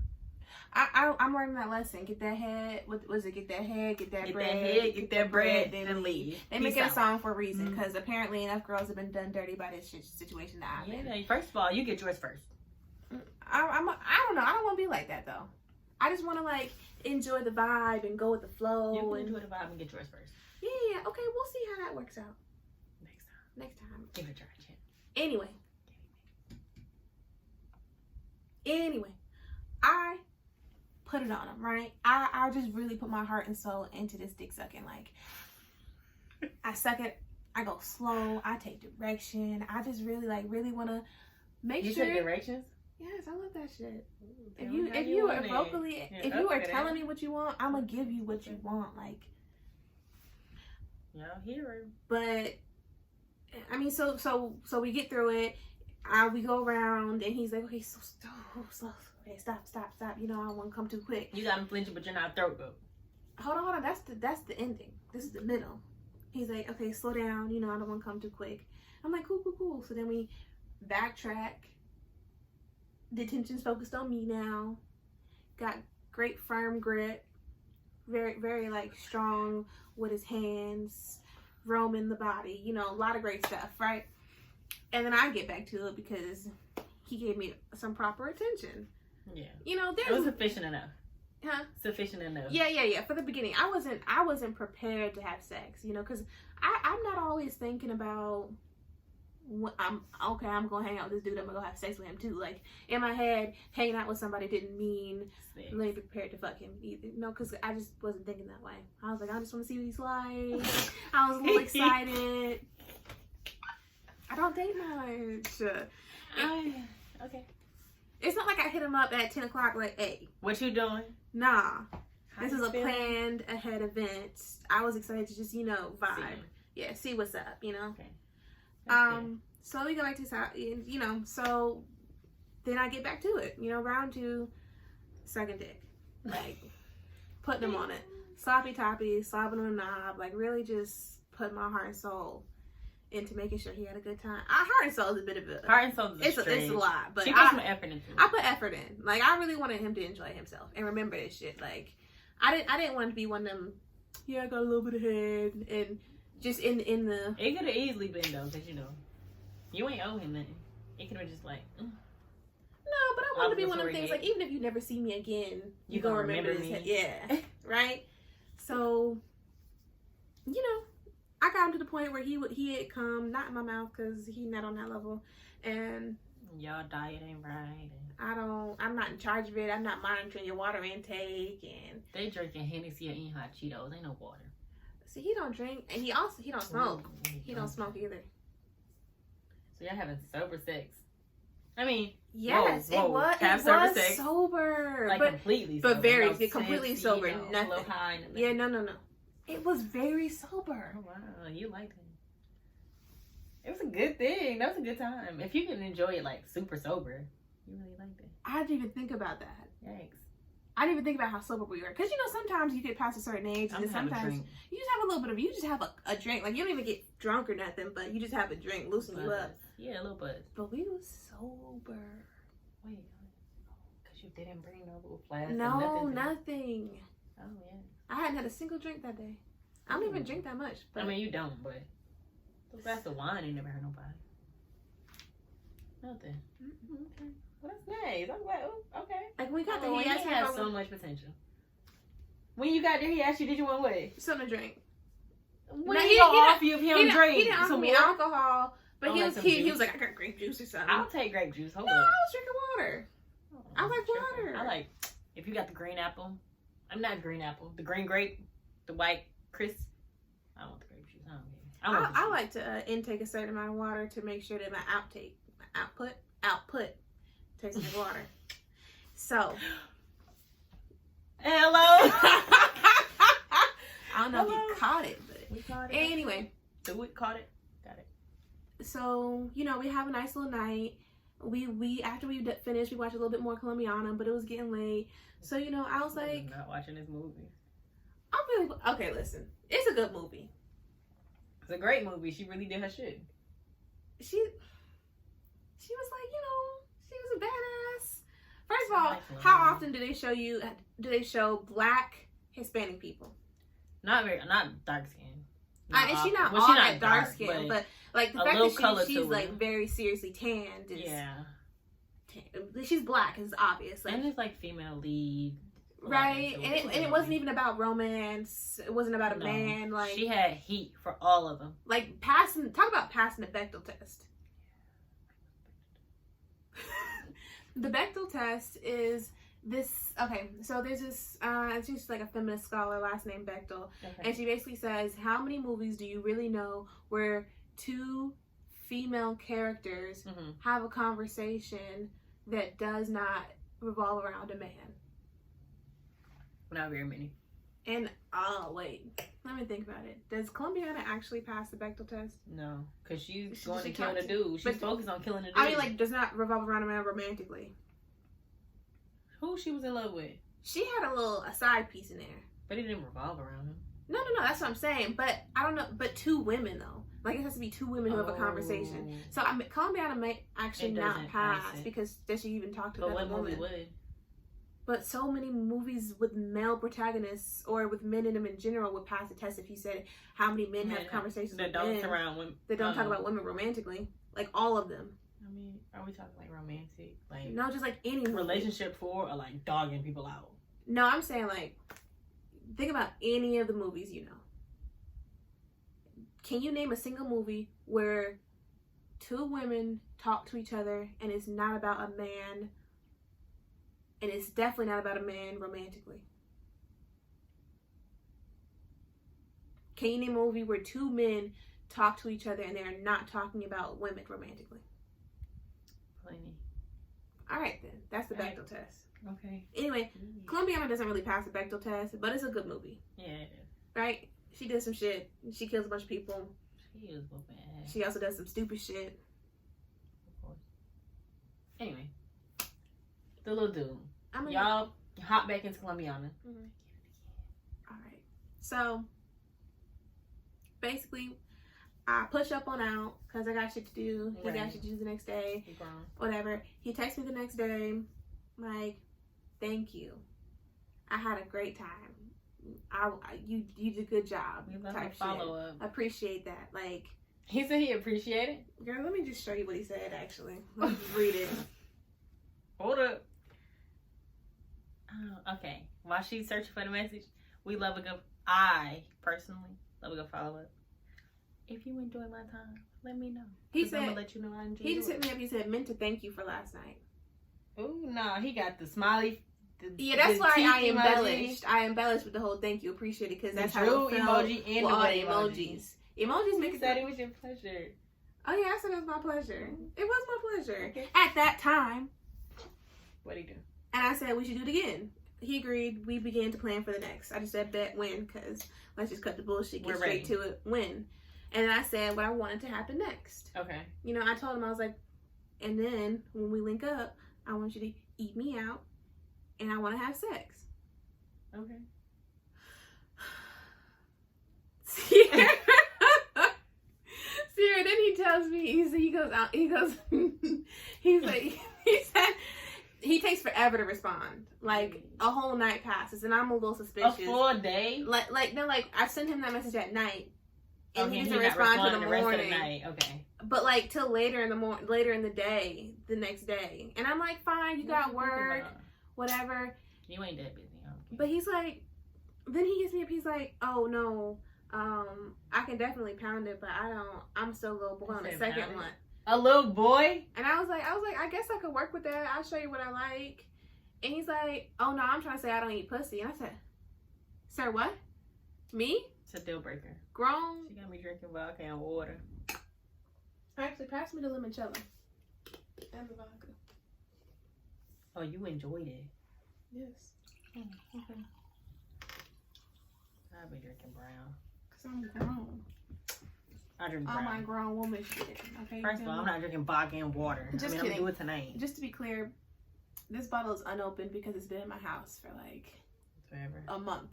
I'm learning that lesson. Get that head. What was it? Get that head. Get that bread. Get that bread. Then leave. They make it a song for a reason because apparently enough girls have been done dirty by this situation that I'm in. First of all, you get yours first. I don't know. I don't want to be like that though. I just want to like enjoy the vibe and go with the flow. You can enjoy the vibe and get yours first. Yeah. Okay. We'll see how that works out. Next time. Give it a try, Jen. Anyway, I put it on him, right? I just really put my heart and soul into this dick sucking. Like, I suck it. I go slow. I take direction. I just really want to make sure. You take directions? Yes, I love that shit. Ooh, if you are vocally, if you are telling me what you want, I'm gonna give you what you want. Like, y'all hear her. But I mean, so we get through it. We go around, and he's like, okay, so slow. Okay, stop. You know, I don't want to come too quick. You got him flinching, but you're not throat goat. Hold on. That's the ending. This is the middle. He's like, okay, slow down. You know, I don't want to come too quick. I'm like, cool. So then we backtrack. The attention's focused on me now. Got great firm grip. Very, very like strong with his hands. Roaming the body. You know, a lot of great stuff, right? And then I get back to it because he gave me some proper attention. Yeah. You know, it was sufficient enough. Huh? Sufficient enough. Yeah. For the beginning, I wasn't prepared to have sex, you know, because I'm not always thinking about I'm gonna hang out with this dude, I'm gonna go have sex with him too. Like, in my head, hanging out with somebody didn't mean let me be prepared to fuck him either. No, because I just wasn't thinking that way. I was like, I just want to see what he's like. I was a little excited. I don't date much. Okay. It's not like I hit him up at 10 o'clock like, hey. What you doing? Nah. This is a planned ahead event. I was excited to just, you know, vibe. See what's up, you know? Okay. So we go back to his house, you know, so then I get back to it, you know, round 2, sucking dick. Like, putting them on it. Sloppy toppy, slobbing on the knob, like really just putting my heart and soul into making sure he had a good time. Heart and soul is a bit of a... Heart and soul is it's a lot, but she put some effort into it. I put effort in. Like, I really wanted him to enjoy himself and remember this shit. Like, I didn't want to be one of them, I got a little bit of head, and just in the... It could have easily been, though, because, you know, you ain't owe him nothing. It could have just, like... No, but I want to be one of them things, like, even if you never see me again, you gonna remember this head. Yeah, right? So, you know, I got him to the point where he had come, not in my mouth, because he's not on that level, and... Y'all diet ain't right. I'm not in charge of it. I'm not monitoring your water intake, and... They drinking Hennessy or eating hot Cheetos. Ain't no water. See, he don't drink, and he don't smoke. He don't smoke either. So y'all having sober sex? I mean, yes, whoa, it was. Have it sober was sex, sober, like completely, but sober. very no completely tipsy, sober. You know, nothing. A little high. Yeah, no. It was very sober. Oh wow, you liked it. It was a good thing. That was a good time. If you can enjoy it like super sober, you really liked it. I didn't even think about that. Yikes. I didn't even think about how sober we were. Because, you know, sometimes you get past a certain age, and sometimes you just have a little bit of, you just have a drink. Like, you don't even get drunk or nothing, but you just have a drink, loosen you up. Yeah, a little buzz. But we was sober. Wait, because you didn't bring no little flask? No, nothing. Oh, yeah. I hadn't had a single drink that day. I don't even drink that much. But... I mean, you don't, but a glass of wine ain't never hurt nobody. Nothing. Mm-hmm. Okay. Well, that's nice. I'm glad. Oh, okay. Like, when we got there, he actually has so much potential. When you got there, he asked you, did you want what? Something to drink. When he offer you if he don't drink? He didn't offer me alcohol, but he was like, I got grape juice or something. I'll take grape juice. Hold no, up. I was drinking water. Oh, I like water. I like, if you got the green apple. I'm not green apple. The green grape. The white crisp. I want the grape juice. I don't care. I like to intake a certain amount of water to make sure that my output takes like water. So, hello. I don't know if you caught it, but we caught it. Anyway, we caught it. Got it. So, you know, we have a nice little night. We after we finished, we watched a little bit more Colombiana, but it was getting late. So, you know, I was like, I'm not watching this movie. Okay. Listen, it's a good movie. It's a great movie. She really did her shit. She was like, you know, she was a badass. First of all, how often do they show black Hispanic people? Not dark skin. And she's not all that dark skin, but like the fact that she's like very seriously tanned. She's black. It's obvious. Like, and it's like female lead. Right, and it wasn't even about romance. It wasn't about a man. Like, she had heat for all of them. Like talk about passing the Bechdel test. The Bechdel test is this. Okay, so there's this. She's like a feminist scholar, last name Bechdel, and she basically says, how many movies do you really know where two female characters have a conversation that does not revolve around a man? Not very many. And wait, let me think about it. Does Colombiana actually pass the Bechdel test? No, because she's going to kill the dude. She's focused on killing the dude. I mean, like, does not revolve around a man romantically. Who she was in love with? She had a side piece in there. But it didn't revolve around him. No, that's what I'm saying. But I don't know. But two women though. Like, it has to be two women who have a conversation. So Colombiana may actually not pass because does she even talk to another woman? But what movie would? But so many movies with male protagonists or with men in them in general would pass the test if you said how many men have conversations that with don't men surround women. That don't talk about women romantically. Like, all of them. I mean, are we talking like romantic? Like No, just like any movie. relationship for, or like dogging people out? No, I'm saying like, think about any of the movies you know. Can you name a single movie where two women talk to each other and it's not about a man, and it's definitely not about a man romantically? Can you name a movie where two men talk to each other and they're not talking about women romantically? Plenty. All right, then. That's the Bechdel test. Okay. Anyway, Colombiana doesn't really pass the Bechdel test, but it's a good movie. Yeah, it is. Right? She did some shit. She kills a bunch of people. She is whooping ass. She also does some stupid shit. Of course. Anyway, the little dude. I'm Y'all hop back into Colombiana. Mhm. All right. So, basically, I push up on out because I got shit to do. He got shit to do the next day. Keep on. Whatever. He texts me the next day, like, thank you. I had a great time. You did a good job. We love type a follow up. Appreciate that. Like, He said he appreciated it. girl, let me just show you what he said, actually. Let me just read it. Hold up. Oh, okay. While she's searching for the message, I personally love a good follow up. If you enjoy my time, let me know. He 'Cause I'm said, gonna let you know I enjoyed he just yours. hit me up. He said, meant to thank you for last night. Ooh, no, he got the smiley. Yeah, that's the why teeth I emoji, embellished. I embellished with the whole thank you, appreciate it, because that's the how true it felt emoji and with the all butt the emojis. Emojis make He it said it was your pleasure. Oh yeah, I said it was my pleasure. It was my pleasure. Okay. At that time. What'd he do? And I said we should do it again. He agreed. We began to plan for the next. I just said bet when, because let's just cut the bullshit, get We're straight ready. to it, when. And then I said what I wanted to happen next. Okay. You know, I told him, I was like, and then when we link up, I want you to eat me out and I want to have sex. Okay. Sierra, then he tells me, he goes, he's like, he said, he takes forever to respond. Like, a whole night passes, and I'm a little suspicious. A full day? Like, I sent him that message at night, and Okay, he doesn't respond to the rest of the morning. night. Okay. But, like, till later in the day, the next day. And I'm like, fine, you got work, whatever. You ain't that busy. But he's like, then he hits me up, he's like, oh, no, I can definitely pound it, but I'm still a little boy on the second one. A little boy? And I was like, I guess I could work with that. I'll show you what I like. And he's like, oh no, I'm trying to say I don't eat pussy. And I said, sir, what? Me? It's a deal breaker. Grown? She got me drinking vodka and water. Actually, pass me the limoncello. And the vodka. Oh, you enjoyed it? Yes. Okay. I'll be drinking brown. Because I'm grown. I drink All brown. my grown woman shit. Okay. First of all, I'm not drinking vodka and water. Just I'm kidding. gonna do it tonight. Just to be clear, this bottle is unopened because it's been in my house for like Forever. a month.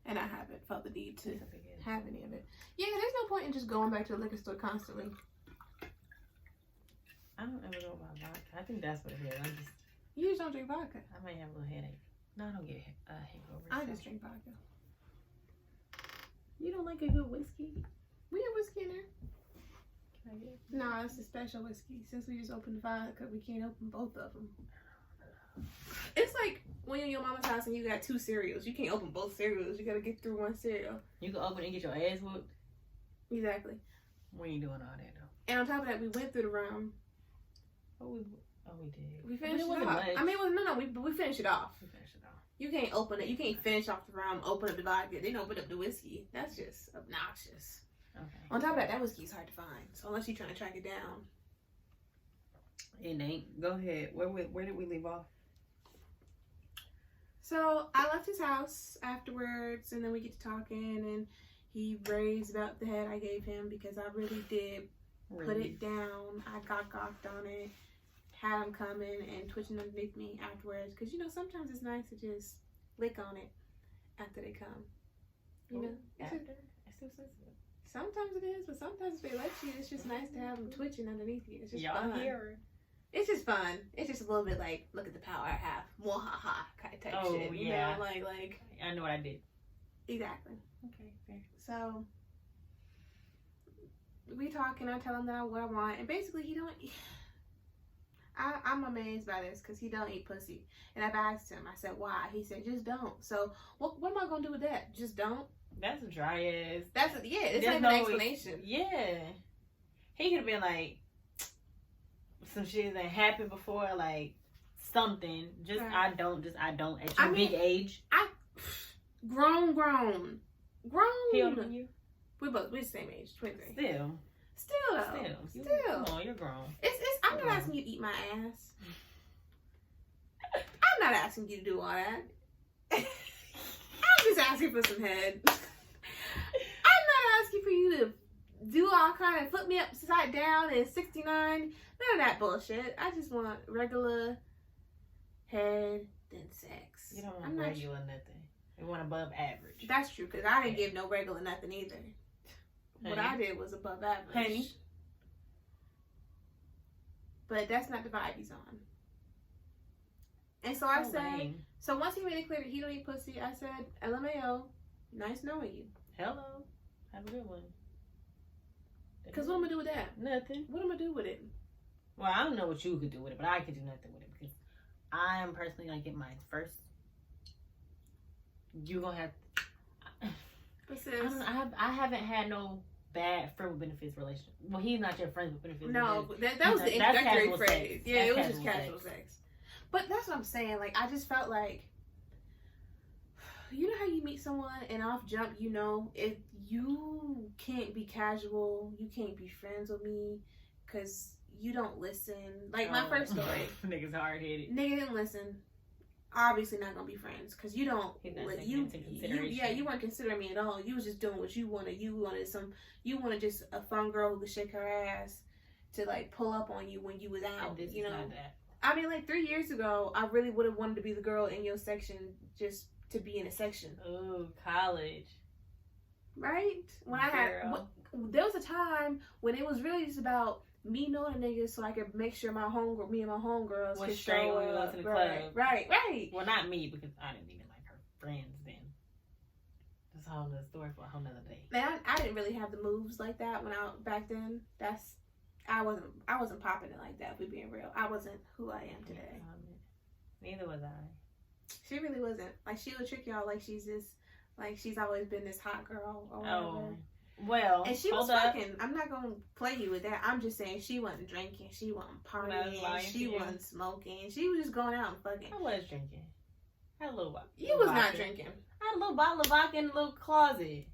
And I haven't felt the need to It's a big ass have any of it. Yeah, there's no point in just going back to the liquor store constantly. I don't ever go about vodka. I think that's what it is. You just don't drink vodka. I might have a little headache. No, I don't get a hangover. I just drink vodka. You don't like a good whiskey? We have whiskey in there. Can I get? No, it's a special whiskey. Since we just opened the vodka, we can't open both of them. It's like when you're in your mama's house and you got two cereals. You can't open both cereals. You gotta get through one cereal. You can open it and get your ass whooped. Exactly. We ain't doing all that though. And on top of that, we went through the rum. We did. We finished it wasn't off. much. I mean, we finished it off. We finished it off. You can't open it. You can't finish off the rum, open up the vodka, then open up the whiskey. That's just obnoxious. Okay. On top of that whiskey's hard to find. So unless you're trying to track it down. It ain't. Go ahead. Where did we leave off? So I left his house afterwards, and then we get to talking, and he raised about the head I gave him because I really did put it down. I got gawked on it, had him coming and twitching underneath me afterwards. Because, you know, sometimes it's nice to just lick on it after they come. You know? After? It's so sensitive. Sometimes it is, but sometimes if they let you, it's just nice to have them twitching underneath you. It's just Y'all fun. hear? It's just fun. It's just a little bit like, look at the power I have. Mwahaha kind of type Oh, shit. You yeah. know, like. I know what I did. Exactly. Okay, fair. So we talk and I tell him that what I want, and basically he don't. I'm amazed by this because he don't eat pussy. And I've asked him, I said, why? He said, just don't. So what am I going to do with that? Just don't? That's a dry ass. It's not even an explanation. Yeah. He could have been like, some shit that happened before, like, something. Just, right. I don't at your big age. Grown. He older than you? We're the same age, 23. Still. Come on, you're grown. I'm not asking you to eat my ass. I'm not asking you to do all that. I'm just asking for some head. I'm not asking for you to do all kind of flip me upside down and 69. None of that bullshit. I just want regular head, then sex. You don't want regular nothing. You want above average. That's true, because I didn't give no regular nothing either. Honey. What I did was above average. Honey. But that's not the vibe he's on. And so I said, so once he made it clear that he don't eat pussy, I said, LMAO, nice knowing you. Hello. Have a good one. Because what am I going to do with that? Nothing. What am I going to do with it? Well, I don't know what you could do with it, but I could do nothing with it because I am personally going to get mine first. You're going to have... I haven't had no bad friend with benefits relationship. Well, he's not your friend with benefits. No, that was the introductory phrase. Yeah, it was just casual sex. But that's what I'm saying. Like, I just felt like, you know how you meet someone and off jump, you know, if you can't be casual, you can't be friends with me because you don't listen. Like, my first story. Nigga's hard-headed. Nigga didn't listen. Obviously not gonna be friends because you don't. You weren't considering me at all. You was just doing what you wanted. You wanted just a fun girl who could shake her ass to like pull up on you when you was out. You know. I mean, like 3 years ago, I really would have wanted to be the girl in your section just to be in a section. Oh, college. Right? When there was a time when it was really just about me knowing a nigga so I could make sure me and my homegirls was straight when we went to the club. Right. Well, not me because I didn't even like her friends then. That's a whole other story for a whole nother day. Man, I didn't really have the moves like that back then. I wasn't popping it like that, if we're being real. I wasn't who I am today. Neither was I. She really wasn't. Like, she would trick y'all like she's always been this hot girl or whatever. Oh. Well, and she was fucking. I'm not gonna play you with that. I'm just saying she wasn't drinking. She wasn't partying. She wasn't smoking. She was just going out and fucking. I was drinking. I had a little bottle. You was not drinking. I had a little bottle of vodka in the little closet.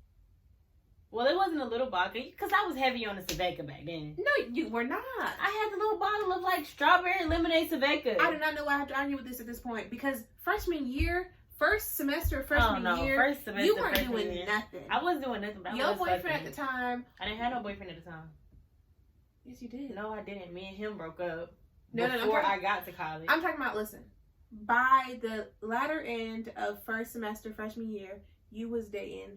Well, it wasn't a little vodka because I was heavy on the Safiya back then. No, you were not. I had the little bottle of like strawberry lemonade Safiya. I do not know why I have to argue with this at this point because freshman year. First semester of freshman year, you weren't doing nothing. I wasn't doing nothing. But your boyfriend at the time. I didn't have no boyfriend at the time. Yes, you did. No, I didn't. Me and him broke up before I got to college. I'm talking about, listen, by the latter end of first semester freshman year, you was dating.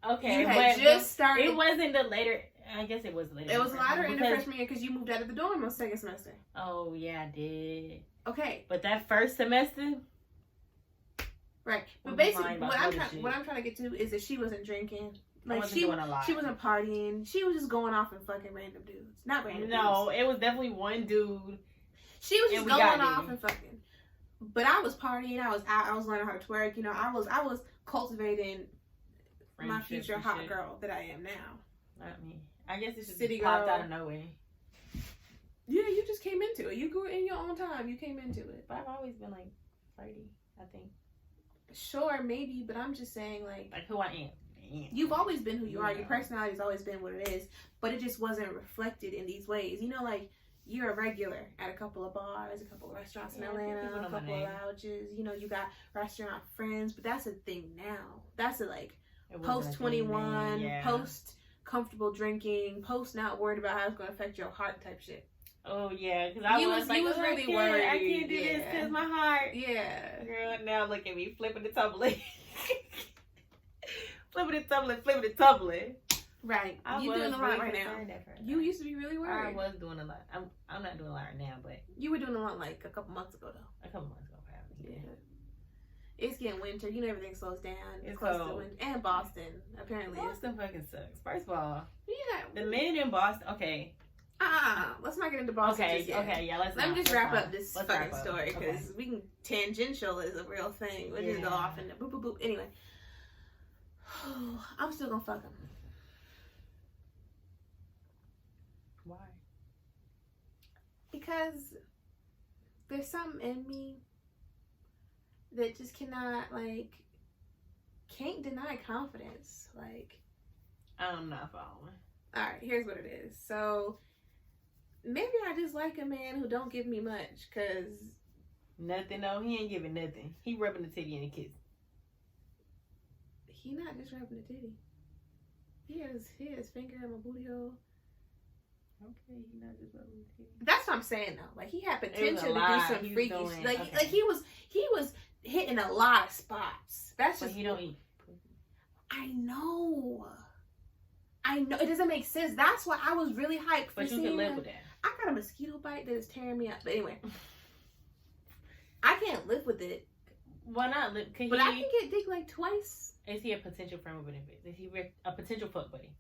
Okay, you had just started. It wasn't the later. I guess it was later. It was later in the freshman year because you moved out of the dorm on second semester. Oh yeah, I did. Okay, but that first semester, right? But basically, what I'm trying to get to is that she wasn't drinking. Like she wasn't partying. She was just going off and fucking random dudes. Not random. No, it was definitely one dude. She was just going off and fucking. But I was partying. I was out. I was learning how to twerk. You know, I was cultivating my future hot girl that I am now. Not me. I guess it just popped out of nowhere. Yeah, you just came into it. You grew in your own time. You came into it. But I've always been like flirty, I think. Sure, maybe, but I'm just saying like who I am. You've always been who you are. Your personality's always been what it is, but it just wasn't reflected in these ways. You know, like you're a regular at a couple of bars, a couple of restaurants in Atlanta, a couple of lounges. You know, you got restaurant friends, but that's a thing now. That's a like post 21, post comfortable drinking, post not worried about how it's going to affect your heart type shit. Oh yeah, because I was really worried. I can't do this because my heart. Yeah, girl. Now look at me flipping the tumbling, flipping the tumbling. Right, you doing a lot right now. You used to be really worried. I was doing a lot. I'm not doing a lot right now, but you were doing a lot like a couple months ago though. A couple months ago, probably. Yeah. It's getting winter. You know everything slows down. It's close cold. to winter. And Boston, apparently. Boston fucking sucks. First of all, the men in Boston. Okay. Let's not get into Boston just yet. Okay, yeah, Let me just wrap up this fucking story, because we can tangential is a real thing. We just go off and boop, boop, boop. Anyway. I'm still gonna fuck him. Why? Because there's something in me that just cannot, like, can't deny confidence. Like, I'm not following. Alright, here's what it is. So, maybe I just like a man who don't give me much, because... Nothing, no. He ain't giving nothing. He rubbing the titty and a kiss. He not just rubbing the titty. He has finger in my booty hole. Okay, he not just rubbing the titty. That's what I'm saying, though. Like, he had potential to do some freaky shit. Like he was hitting a lot of spots. That's just... But he don't eat. I know. It doesn't make sense. That's why I was really hyped for But you seeing can live him. with that. I got a mosquito bite that is tearing me up. But anyway, I can't live with it. Why not? I can get dick like twice. Is he a potential friend with benefits? Is he a potential fuck buddy?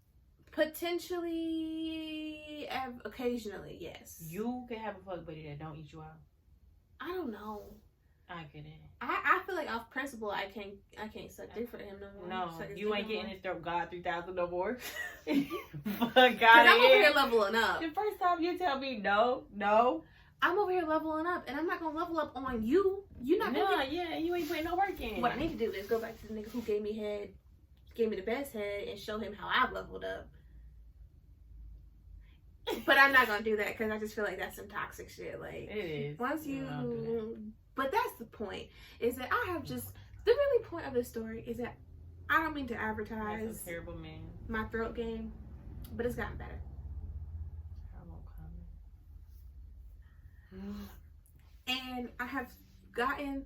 Potentially, occasionally, yes. You can have a fuck buddy that don't eat you out. I don't know. I couldn't. I feel like off principle I can't suck dick for him no more. No, you ain't getting his throat God 3000 no more. But God, I'm over here leveling up. The first time you tell me no, I'm over here leveling up, and I'm not gonna level up on you. You're not gonna. You ain't putting no work in. What I need to do is go back to the nigga who gave me the best head, and show him how I leveled up. But I'm not gonna do that, because I just feel like that's some toxic shit. Like, it is. Once you, but that's the point. Is that I have just the really point of this story is that I don't mean to advertise That's a terrible man. my throat game, but it's gotten better. I won't comment. And I have gotten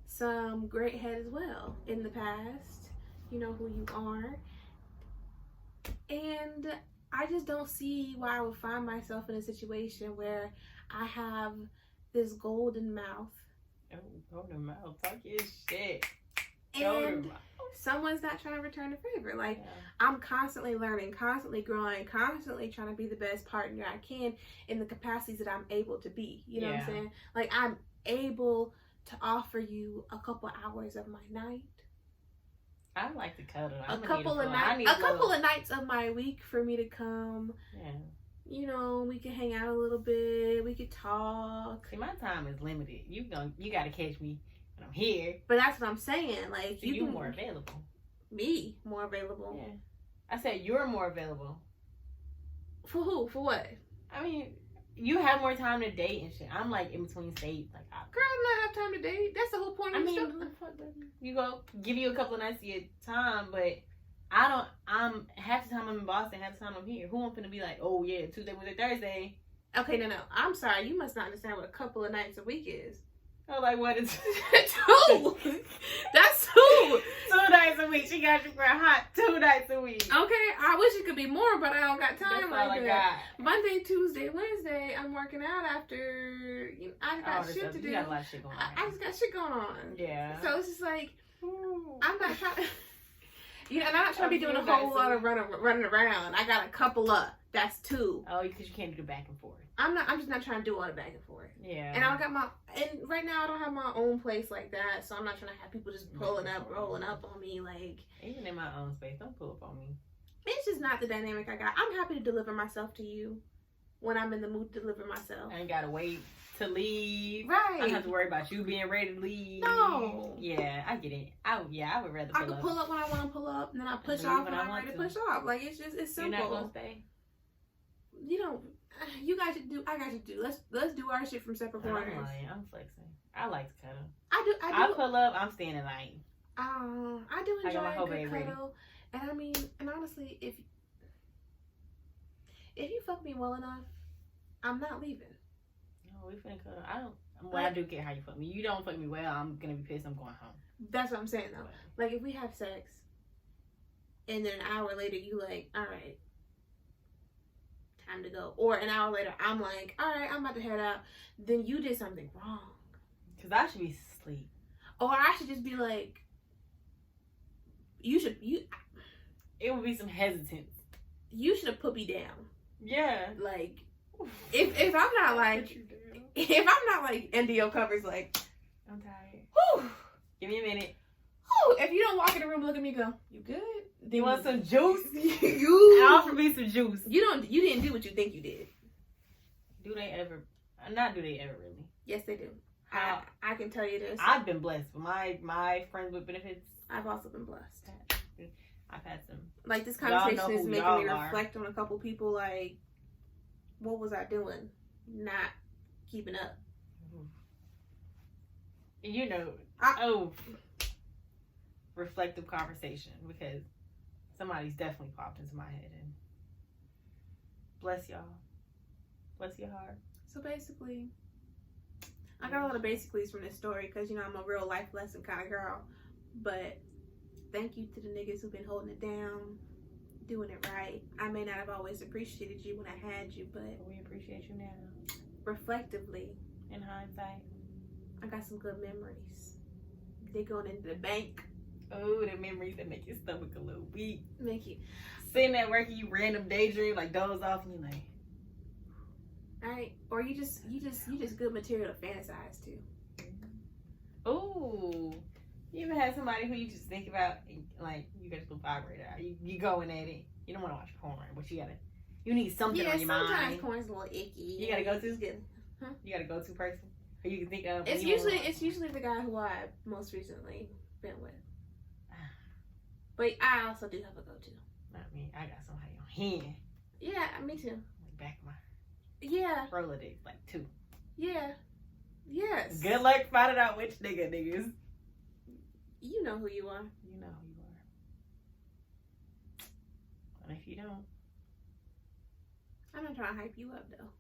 some great head as well in the past. You know who you are. And I just don't see why I would find myself in a situation where I have this golden mouth. Oh, golden mouth. Talk your shit. And someone's not trying to return the favor. Like, I'm constantly learning, constantly growing, constantly trying to be the best partner I can in the capacities that I'm able to be. You know what I'm saying? Like, I'm able to offer you a couple hours of my night. I like to cuddle. A couple of nights of my week for me to come. Yeah. You know, we can hang out a little bit. We could talk. See, my time is limited. You gotta catch me when I'm here. But that's what I'm saying. Like, so you more available. Me more available. Yeah. I said you're more available. For who? For what? I mean, you have more time to date and shit. I'm like in between states. Like, girl, I don't have time to date. That's the whole point of the stuff. You go give you a couple of nights of your time, but I'm half the time I'm in Boston, half the time I'm here. Who I'm finna be like, oh yeah, Tuesday, Wednesday, Thursday. Okay, no. I'm sorry. You must not understand what a couple of nights a week is. Oh, like what is 2? That's 2. 2 nights a week. She got you for a hot 2 nights a week. Okay, I wish it could be more, but I don't got time. That's all I got. Monday, Tuesday, Wednesday, I'm working out after. I got shit to do. You got a lot of shit going on. I just got shit going on. Yeah. So it's just like, I'm not trying to. And I'm not trying to be doing a whole lot of running around. I got a couple of. That's 2. Oh, because you can't do the back and forth. I'm just not trying to do all the back and forth. Yeah. And right now I don't have my own place like that, so I'm not trying to have people just rolling up on me like. Even in my own space, don't pull up on me. It's just not the dynamic I got. I'm happy to deliver myself to you when I'm in the mood to deliver myself. I ain't gotta wait to leave. Right. I don't have to worry about you being ready to leave. No. Yeah, I get it. I would rather pull up. I can pull up when I want to pull up, and then I push off when I'm ready to push off. Like, it's simple. You're not gonna stay? You don't. You guys should do. I got to do. Let's do our shit from separate corners. I'm flexing. I like to cuddle. I pull up. I'm staying the night. I do enjoy a good cuddle, and I mean, and honestly, if you fuck me well enough, I'm not leaving. No, we finna cuddle. I do get how you fuck me. You don't fuck me well, I'm gonna be pissed. I'm going home. That's what I'm saying though. Like, if we have sex, and then an hour later you like, all right, time to go. Or an hour later, I'm like, all right, I'm about to head out. Then you did something wrong. Because I should be asleep. Or I should just be like, it would be some hesitance. You should have put me down. Yeah. Like, if I'm not like, NDO covers like, I'm tired. whew, Give me a minute. whew, if you don't walk in the room, look at me, go, you good? Do you want some juice? you Offer me some juice. You didn't do what you think you did. Do they ever? Not do they ever really? Yes, they do. How? I can tell you this. I've been blessed. My friends with benefits. I've also been blessed. I've had some. Like, this Y'all know conversation is who making y'all me are. reflect on a couple people. Like, what was I doing? Not keeping up. You know, reflective conversation, because somebody's definitely popped into my head, and bless y'all. Bless your heart. So basically, I got a lot of basicallys from this story because, you know, I'm a real life lesson kind of girl. But thank you to the niggas who've been holding it down, doing it right. I may not have always appreciated you when I had you, but we appreciate you now. Reflectively, in hindsight, I got some good memories. They going into the bank. Oh, the memories that make your stomach a little weak. Make you sitting at work and you random daydream, like doze off, and you're like, all right, or you just good material to fantasize too. ooh. You ever had somebody who you just think about, like, you got to vibrator out. You going at it. You don't want to watch porn, but you need something on your mind. Yeah, sometimes porn's a little icky. You got to go to? Good. Huh? You got to go to person who you can think of. It's usually the guy who I most recently been with. But I also do have a go-to. Not me. I got somebody on hand. Yeah, me too. Back of my Yeah. Rolodex, like 2. Yeah. Yes. Good luck finding out which niggas. You know who you are. You know who you are. And if you don't, I'm not trying to hype you up though.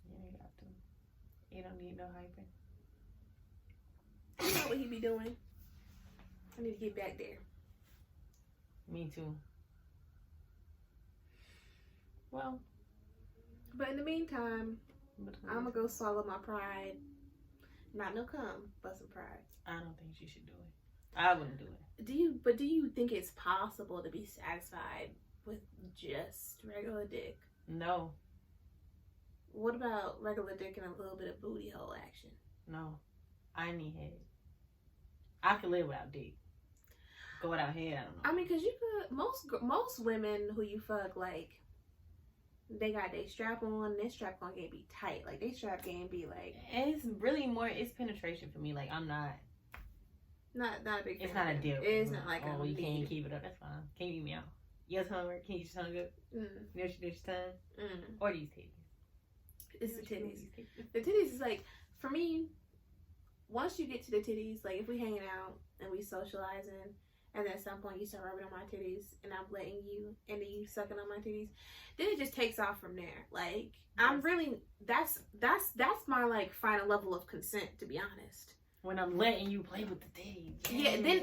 you ain't got to. You don't need no hyping. You know what he be doing. I need to get back there. Me too. Well, but in the meantime, I'm gonna go swallow my pride. Not no cum, but some pride. I don't think she should do it. I wouldn't do it. Do you think it's possible to be satisfied with just regular dick? No. What about regular dick and a little bit of booty hole action? No. I need head. I could live without dick. Go without head, I don't know. I mean, because you could, most women who you fuck, like, they got their strap on, and their strap on can't be tight. Like, they strap can't be like. It's really more, it's penetration for me. Like, I'm not. Not a big fan. It's not a deal. It's not like oh, you can't keep it up. That's fine. Can you eat me out? Your tongue work? Can you just tongue good? You know what you do with your tongue? Or these titties? It's the titties. The titties is like, for me, once you get to the titties, like if we hanging out and we socializing, and then at some point you start rubbing on my titties, and I'm letting you, and then you sucking on my titties, then it just takes off from there. Like, I'm really, that's my like final level of consent, to be honest. When I'm letting you play with the titties. Yes. Yeah,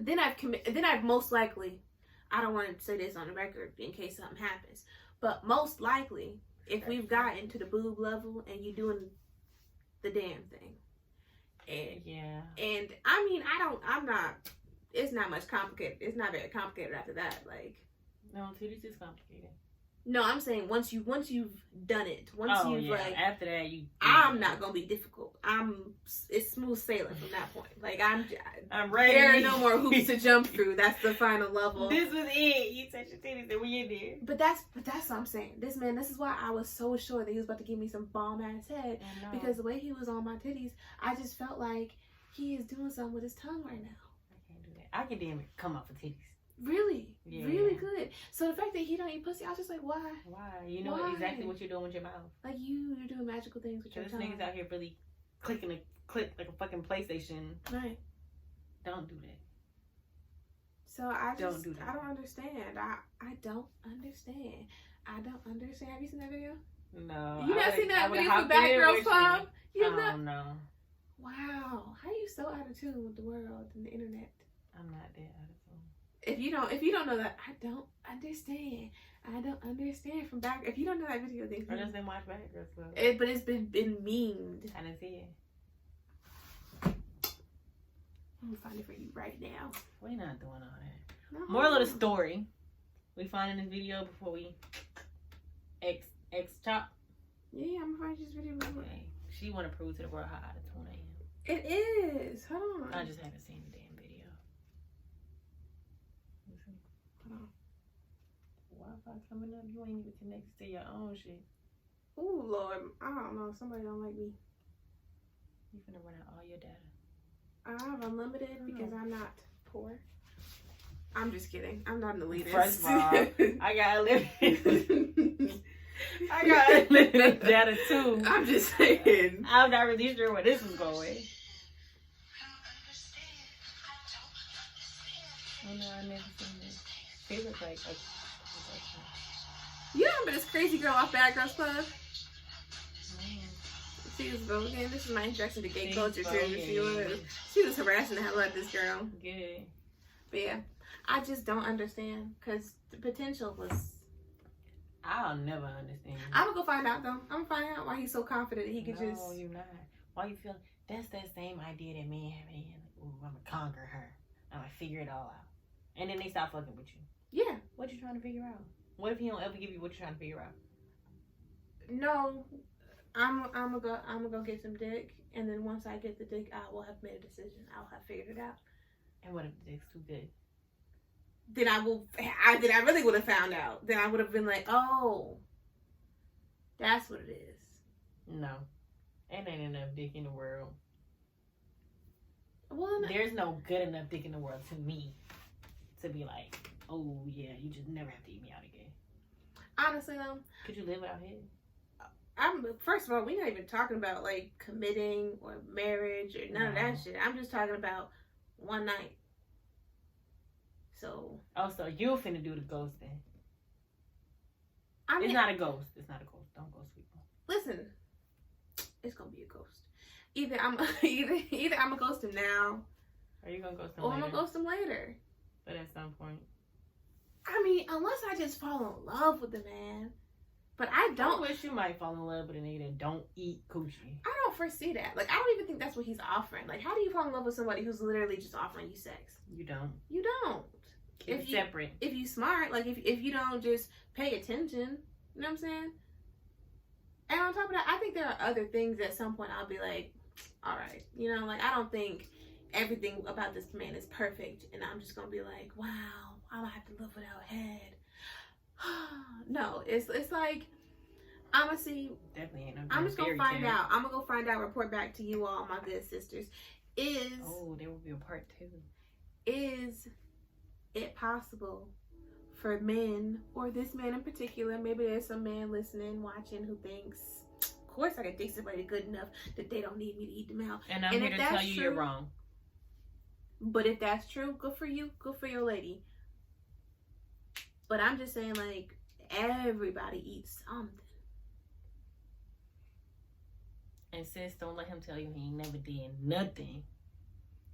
then I've committed. Then I've most likely, I don't want to say this on the record in case something happens, but most likely, if we've gotten to the boob level and you doing the damn thing, and I mean, I'm not. It's not much complicated. It's not very complicated after that. Like, no, titties is complicated. No, I'm saying once you've done it, like after that I'm not gonna be difficult. It's smooth sailing from that point. Like I'm ready. There are no more hoops to jump through. That's the final level. This was it. You touch your titties and we in there. But that's what I'm saying. This is why I was so sure that he was about to give me some bomb ass head, because the way he was on my titties, I just felt like he is doing something with his tongue right now. I can't do that. I can damn it come up for titties. Really? Yeah. Really good. So the fact that he don't eat pussy, I was just like, why? Why? You know exactly what you're doing with your mouth. Like you're doing magical things with your tongue. This nigga's out here really clicking a click like a fucking PlayStation. Right. Don't do that. So I don't understand. I don't understand. I don't understand. Have you seen that video? No. You not seen that video for Bad Girls Club? I don't know. Wow. How are you so out of tune with the world and the internet? I'm not that out of tune. If you don't know that, I don't understand. I don't understand from back. If you don't know that video, then I just didn't watch Bad Girls Club. But it's been memed. I didn't see it. I'm gonna find it for you right now. We're not doing all that. No. Moral of the story: we find in this video before we X chop. Yeah, I'm gonna find this video. Okay. She want to prove to the world how out of tune I am. It is. Hold on. I just haven't seen the damn video. Hold on. Wi-Fi coming up. You ain't even connected to your own shit. Ooh, Lord. I don't know. Somebody don't like me. You finna run out all your data. I have unlimited because I'm not poor. I'm just kidding. I'm not an elitist. First of all, I got unlimited. I got unlimited data too. I'm just saying. I'm not really sure where this is going. Oh no, I never seen this. They look like a... You remember this crazy girl off Bad Girls Club? She was voguing. This is my introduction to gay culture too. She was harassing the hell out of this girl. Good. But yeah, I just don't understand because the potential was. I'll never understand. I'm gonna go find out though. I'm gonna find out why he's so confident that he could just. No, you're not. Why you feel that's that same idea that men have? Ooh, I'm gonna conquer her. I'm gonna figure it all out, and then they stop fucking with you. Yeah. What you trying to figure out? What if he don't ever give you what you're trying to figure out? No. I'm gonna go get some dick, and then once I get the dick, I will have made a decision. I'll have figured it out. And what if the dick's too good? Then I really would have found out. Then I would have been like, oh, that's what it is. No, and ain't enough dick in the world. Well, there's no good enough dick in the world to me to be like, oh yeah, you just never have to eat me out again. Honestly though, could you live without him? First of all, we're not even talking about like committing or marriage or none of that shit. I'm just talking about one night. So. Oh, so you finna do the ghosting? It's not a ghost. It's not a ghost. Don't ghost people. Listen, it's gonna be a ghost. Either I'm gonna ghost him now, or you gonna ghost him or later? I'm gonna ghost him later. But at some point. I mean, unless I just fall in love with the man. But I don't. I wish you might fall in love with a nigga that don't eat coochie. I don't foresee that. Like, I don't even think that's what he's offering. Like, how do you fall in love with somebody who's literally just offering you sex? You don't. You don't. It's separate. If you smart, like, if you don't just pay attention, you know what I'm saying? And on top of that, I think there are other things at some point I'll be like, all right. You know, like, I don't think everything about this man is perfect. And I'm just going to be like, wow, I'm going to have to live without head. No, it's like I'm gonna see. Definitely ain't no. I'm just gonna find out. I'm gonna go find out. Report back to you all, my good sisters. There will be a part 2. Is it possible for men, or this man in particular? Maybe there's some man listening, watching, who thinks, of course, I can date somebody good enough that they don't need me to eat them out. And I'm here to tell you you're wrong. But if that's true, good for you. Good for your lady. But I'm just saying, like, everybody eats something. And sis, don't let him tell you he ain't never did nothing.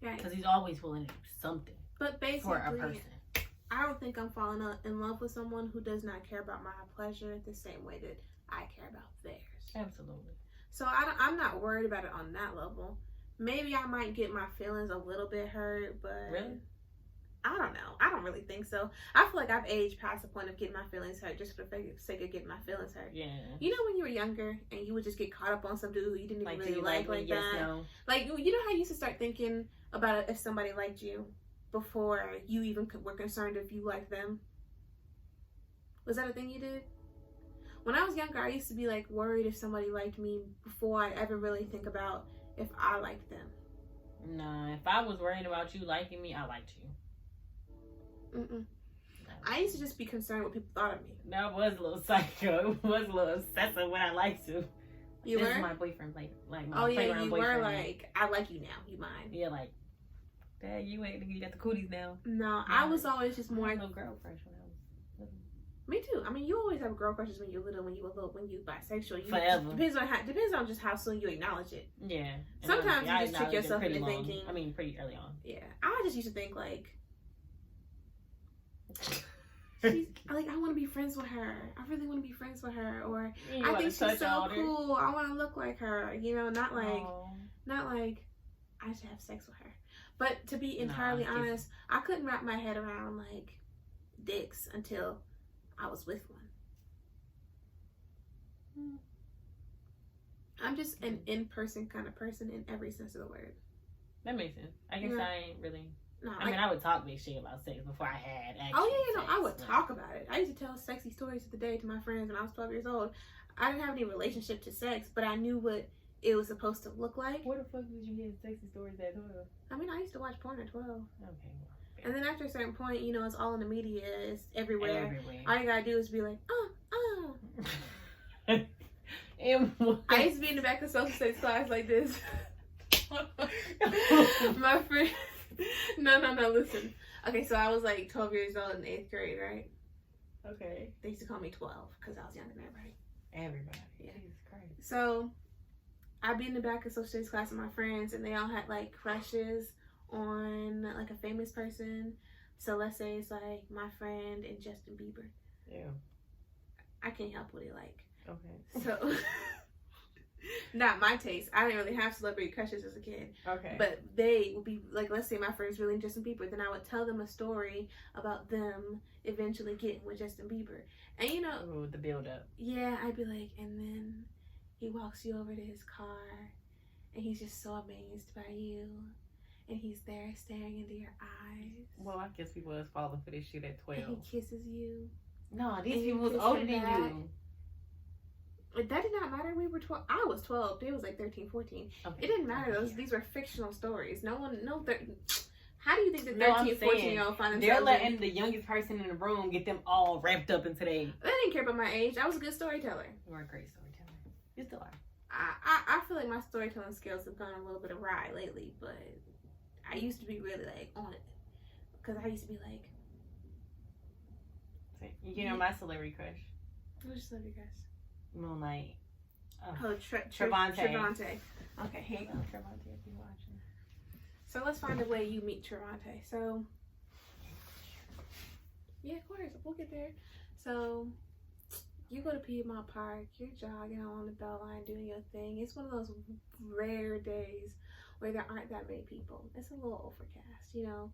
Right. Because he's always willing to do something. But basically, for a person. I don't think I'm falling in love with someone who does not care about my pleasure the same way that I care about theirs. Absolutely. So I'm not worried about it on that level. Maybe I might get my feelings a little bit hurt, but... Really? I don't know. I don't really think so. I feel like I've aged past the point of getting my feelings hurt just for the sake of getting my feelings hurt. Yeah. You know when you were younger and you would just get caught up on some dude who you didn't even really like that? Yes, no. Like, you know how you used to start thinking about if somebody liked you before you even were concerned if you liked them? Was that a thing you did? When I was younger, I used to be like worried if somebody liked me before I'd ever really think about if I liked them. Nah, if I was worried about you liking me, I liked you. Mm-mm. I used to just be concerned what people thought of me. That was a little psycho. It was a little obsessive when I liked to. You this were? Is my boyfriend like my oh yeah, you boyfriend. were like, I like you now. You mine? Yeah, like, Dad, you got the cooties now. No, I was always just more. I had a little girl crush when I was little. Me too. I mean, you always have girl crushes when you're little, when you're bisexual. Forever. Depends on just how soon you acknowledge it. Yeah. Sometimes you just trick yourself into thinking. I mean, pretty early on. Yeah, I just used to think like. I want to be friends with her. I really want to be friends with her. Or I think she's so cool. I want to look like her. You know, not like I should have sex with her. But to be entirely honest, I couldn't wrap my head around like dicks until I was with one. I'm just an in-person kind of person in every sense of the word. That makes sense. I guess I ain't really. No, I mean, I would talk big shit about sex before I had actually. Oh yeah, I would talk about it. I used to tell sexy stories of the day to my friends when I was 12 years old. I didn't have any relationship to sex, but I knew what it was supposed to look like. Where the fuck did you hear sexy stories at 12? I mean, I used to watch porn at 12. Okay. Well, and then after a certain point, you know, it's all in the media. It's everywhere. All you gotta do is be like, I used to be in the back of social studies class like this. My friend. No, listen. Okay, so I was like 12 years old in 8th grade, right? Okay. They used to call me 12 because I was younger than everybody. Yeah. Jesus Christ. So I'd be in the back of social studies class with my friends, and they all had like crushes on like a famous person. So let's say it's like my friend and Justin Bieber. Yeah. I can't help what he like. Okay. So not my taste. I didn't really have celebrity crushes as a kid. Okay. But they would be like, let's say my friend's really into Justin Bieber, then I would tell them a story about them eventually getting with Justin Bieber. And you know, ooh, the build up. Yeah, I'd be like, and then he walks you over to his car and he's just so amazed by you. And he's there staring into your eyes. Well, I guess we was falling for this shit at 12. And he kisses you. No, these people was older than you. That did not matter. We were 12. I was 12. They was like 13, 14. Okay. It didn't matter. These were fictional stories. How do you think the 13, 14-year-old find themselves? They're letting the youngest person in the room get them all wrapped up into their... They didn't care about my age. I was a good storyteller. You were a great storyteller. You still are. I feel like my storytelling skills have gone a little bit awry lately, but I used to be really like on it. Because I used to be like... You know my celebrity crush? Who's your celebrity crush? Moonlight. Trevante. Okay, here you go. Trevante, if you're watching. So let's find a way you meet Trevante. So, yeah, of course, we'll get there. So, you go to Piedmont Park, you're jogging on the Beltline doing your thing. It's one of those rare days where there aren't that many people. It's a little overcast, you know.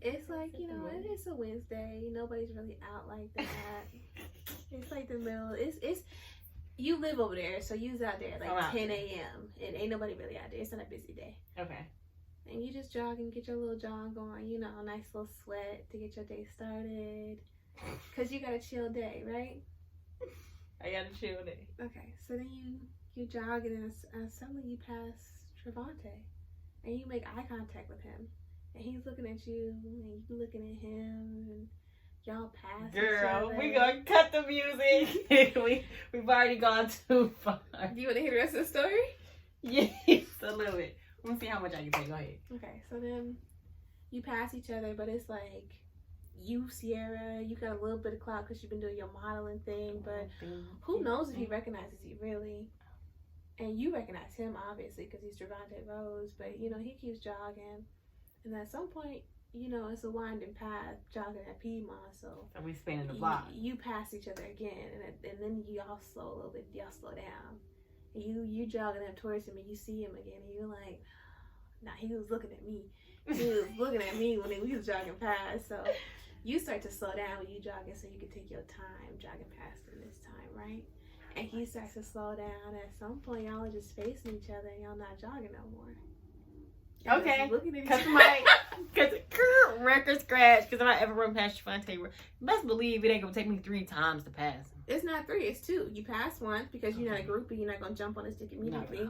It's like, you know, it's a Wednesday. Nobody's really out like that. It's like the middle. It's you live over there, so you's out there like 10 a.m. and ain't nobody really out there. It's not a busy day. Okay. And you just jog and get your little jog going, you know, nice little sweat to get your day started. Cause you got a chill day, right? I got a chill day. Okay, so then you jog and suddenly you pass Trevante, and you make eye contact with him, and he's looking at you, and you looking at him, and y'all pass. Girl, we gonna cut the music. We've already gone too far. Do you want to hear the rest of the story? Yes, a little bit. Let me see how much I can take. Go ahead. Okay, so then you pass each other, but it's like you, Sierra, you got a little bit of clout because you've been doing your modeling thing, but who knows if he recognizes you really? And you recognize him obviously because he's Trevante Rose, but you know he keeps jogging, and at some point, you know, it's a winding path jogging at Piedmont, so we spinning the block. You pass each other again, and then y'all slow a little bit. Y'all slow down. You jogging up towards him, and you see him again, and you're like, nah, he was looking at me. He was looking at me when we was jogging past. So you start to slow down when you jogging, so you can take your time jogging past him this time, right? And he starts to slow down. At some point, y'all are just facing each other, and y'all not jogging no more. Okay. Looking at Because record scratch. Because if I ever run past Trevante, you best believe it ain't gonna take me 3 times to pass him. It's not 3, it's 2. You pass once because you're not a groupie. You're not gonna jump on his dick immediately.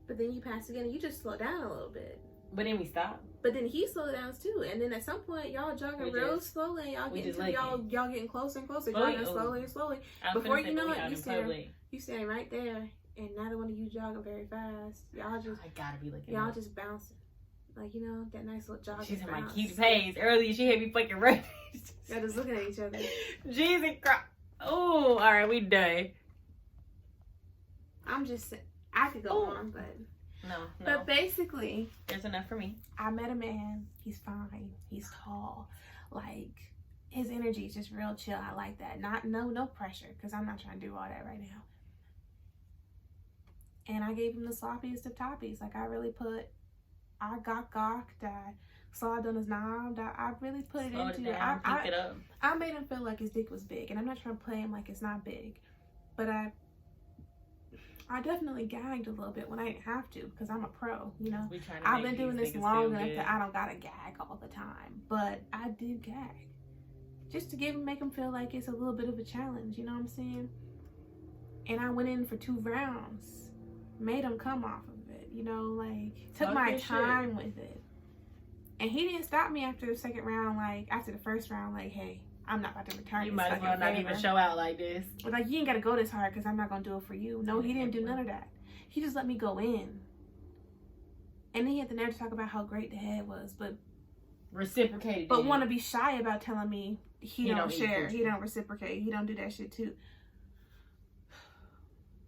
But then you pass again, and you just slow down a little bit. But then we stop. But then he slowed down too, and then at some point y'all jogging real slowly, and y'all getting closer and closer, jogging slowly and slowly. Before you know it, you standing right there, and neither one of you jogging very fast. Y'all just just bouncing, like you know that nice little jogging. She's like keep pace. Earlier she had me fucking running. Y'all just looking at each other. Jesus Christ! Oh, all right, we done. I'm just I could go on, but. No. But basically, there's enough for me. I met a man. He's fine. He's tall. Like his energy is just real chill. I like that. No pressure, because I'm not trying to do all that right now. And I gave him the sloppiest of toppies. Like I gawked. I slid on his knob. I really put it into it. I made him feel like his dick was big, and I'm not trying to play him like it's not big, but I definitely gagged a little bit when I didn't have to because I'm a pro, you know. We I've been doing this long enough that I don't gotta gag all the time, but I did gag just to make them feel like it's a little bit of a challenge, you know what I'm saying? And I went in for 2 rounds, made him come off of it, you know, like took my time with it. And he didn't stop me after the second round, like after the first round, like, hey, I'm not about to return. You might as well not even show out like this. But like, you ain't gotta go this hard because I'm not gonna do it for you. No, he didn't do none of that. He just let me go in. And then he had the nerve to talk about how great the head was, but reciprocated. But want to be shy about telling me he don't share, he don't reciprocate, he don't do that shit too.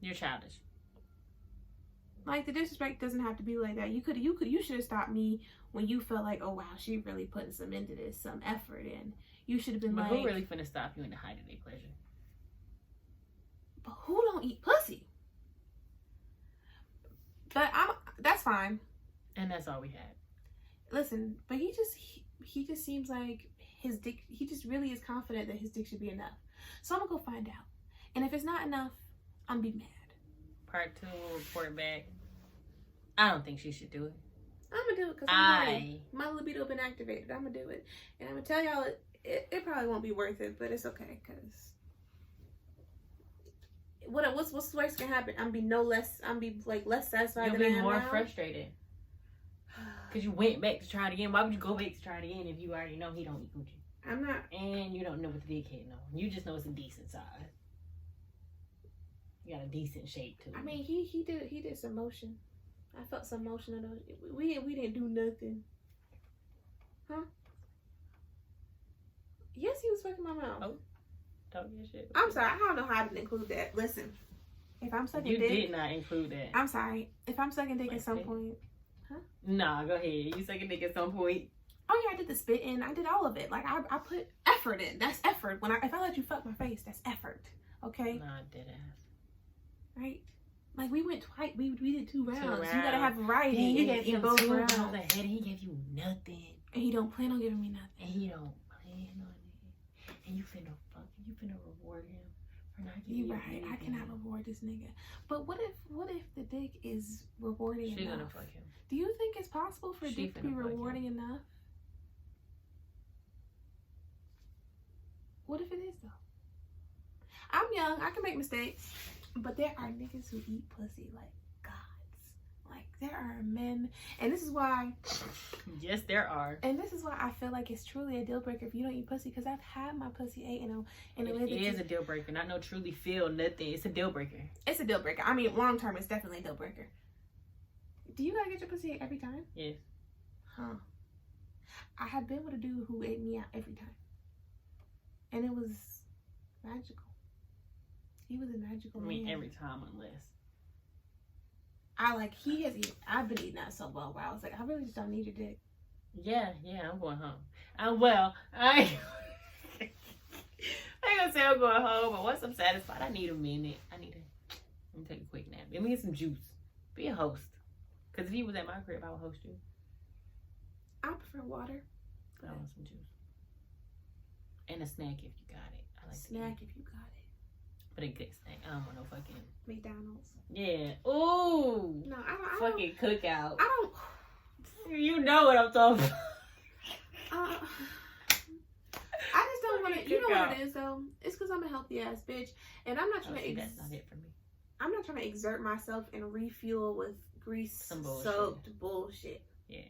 You're childish. Like, the disrespect doesn't have to be like that. You should have stopped me when you felt like, oh wow, she really putting some into this, some effort in. You should have been but like, who really finna stop you in the height of their pleasure? But who don't eat pussy? But that's fine. And that's all we had. Listen, but he just seems like his dick, he just really is confident that his dick should be enough. So I'm gonna go find out. And if it's not enough, I'm gonna be mad. Part 2, we'll report back. I don't think she should do it. I'm gonna do it because my libido been activated. I'm gonna do it. And I'm gonna tell y'all it probably won't be worth it, but it's okay because what's the worst can happen? I'm be less satisfied. You'll than be I am more now. frustrated. Because you went back to try it again. Why would you go back to try it again if you already know he don't eat coochie? I'm not. And you don't know what the dickhead know. You just know it's a decent size. You got a decent shape too. I mean, he did some motion. I felt some motion in those. We didn't do nothing. Huh? Yes, he was fucking my mouth. Oh, talk your shit. I'm sorry. I don't know how to include that. Listen, if I'm sucking dick, you did not include that. I'm sorry. If I'm sucking dick at some point, huh? Nah, go ahead. You sucking dick at some point. Oh yeah, I did the spit in. I did all of it. Like I put effort in. That's effort. If I let you fuck my face, that's effort. Okay. Nah, dead ass. Right. Like we went twice. We did 2 rounds. 2 rounds. You gotta have variety. Yeah, you gave him both 2 rounds. rounds ahead, and he gave you nothing. And he don't plan on giving me nothing. And he don't plan on it. And you finna reward him for not giving you anything. I cannot reward this nigga. But what if the dick is rewarding She enough? gonna fuck him. Do you think it's possible for dick to be rewarding enough? What if it is though? I'm young. I can make mistakes. But there are niggas who eat pussy like gods. Like there are men, and this is why. Yes, there are. And this is why I feel like it's truly a deal breaker if you don't eat pussy. Because I've had my pussy ate in a way that it is a deal breaker. Not no truly feel nothing. It's a deal breaker. It's a deal breaker. I mean, long term, it's definitely a deal breaker. Do you gotta get your pussy ate every time? Yes. Huh. I have been with a dude who ate me out every time, and it was magical. He was a magical man. Every time unless. I've been eating out so well where I was like, I really just don't need your dick. Yeah, I'm going home. I ain't gonna say I'm going home, but once I'm satisfied, I need a minute. Let me take a quick nap. Let me get some juice. Be a host. Because if you was at my crib, I would host you. I prefer water. I want some juice. And a snack if you got it. I like snack if you got it. But a good snack. I don't want no fucking McDonald's. Yeah. Ooh. No, I fucking cookout. I don't. You know what I'm talking about. I just don't want to. You know what it is though? It's because I'm a healthy ass bitch, and I'm not trying to. That's not it for me. I'm not trying to exert myself and refuel with grease soaked bullshit. Yeah.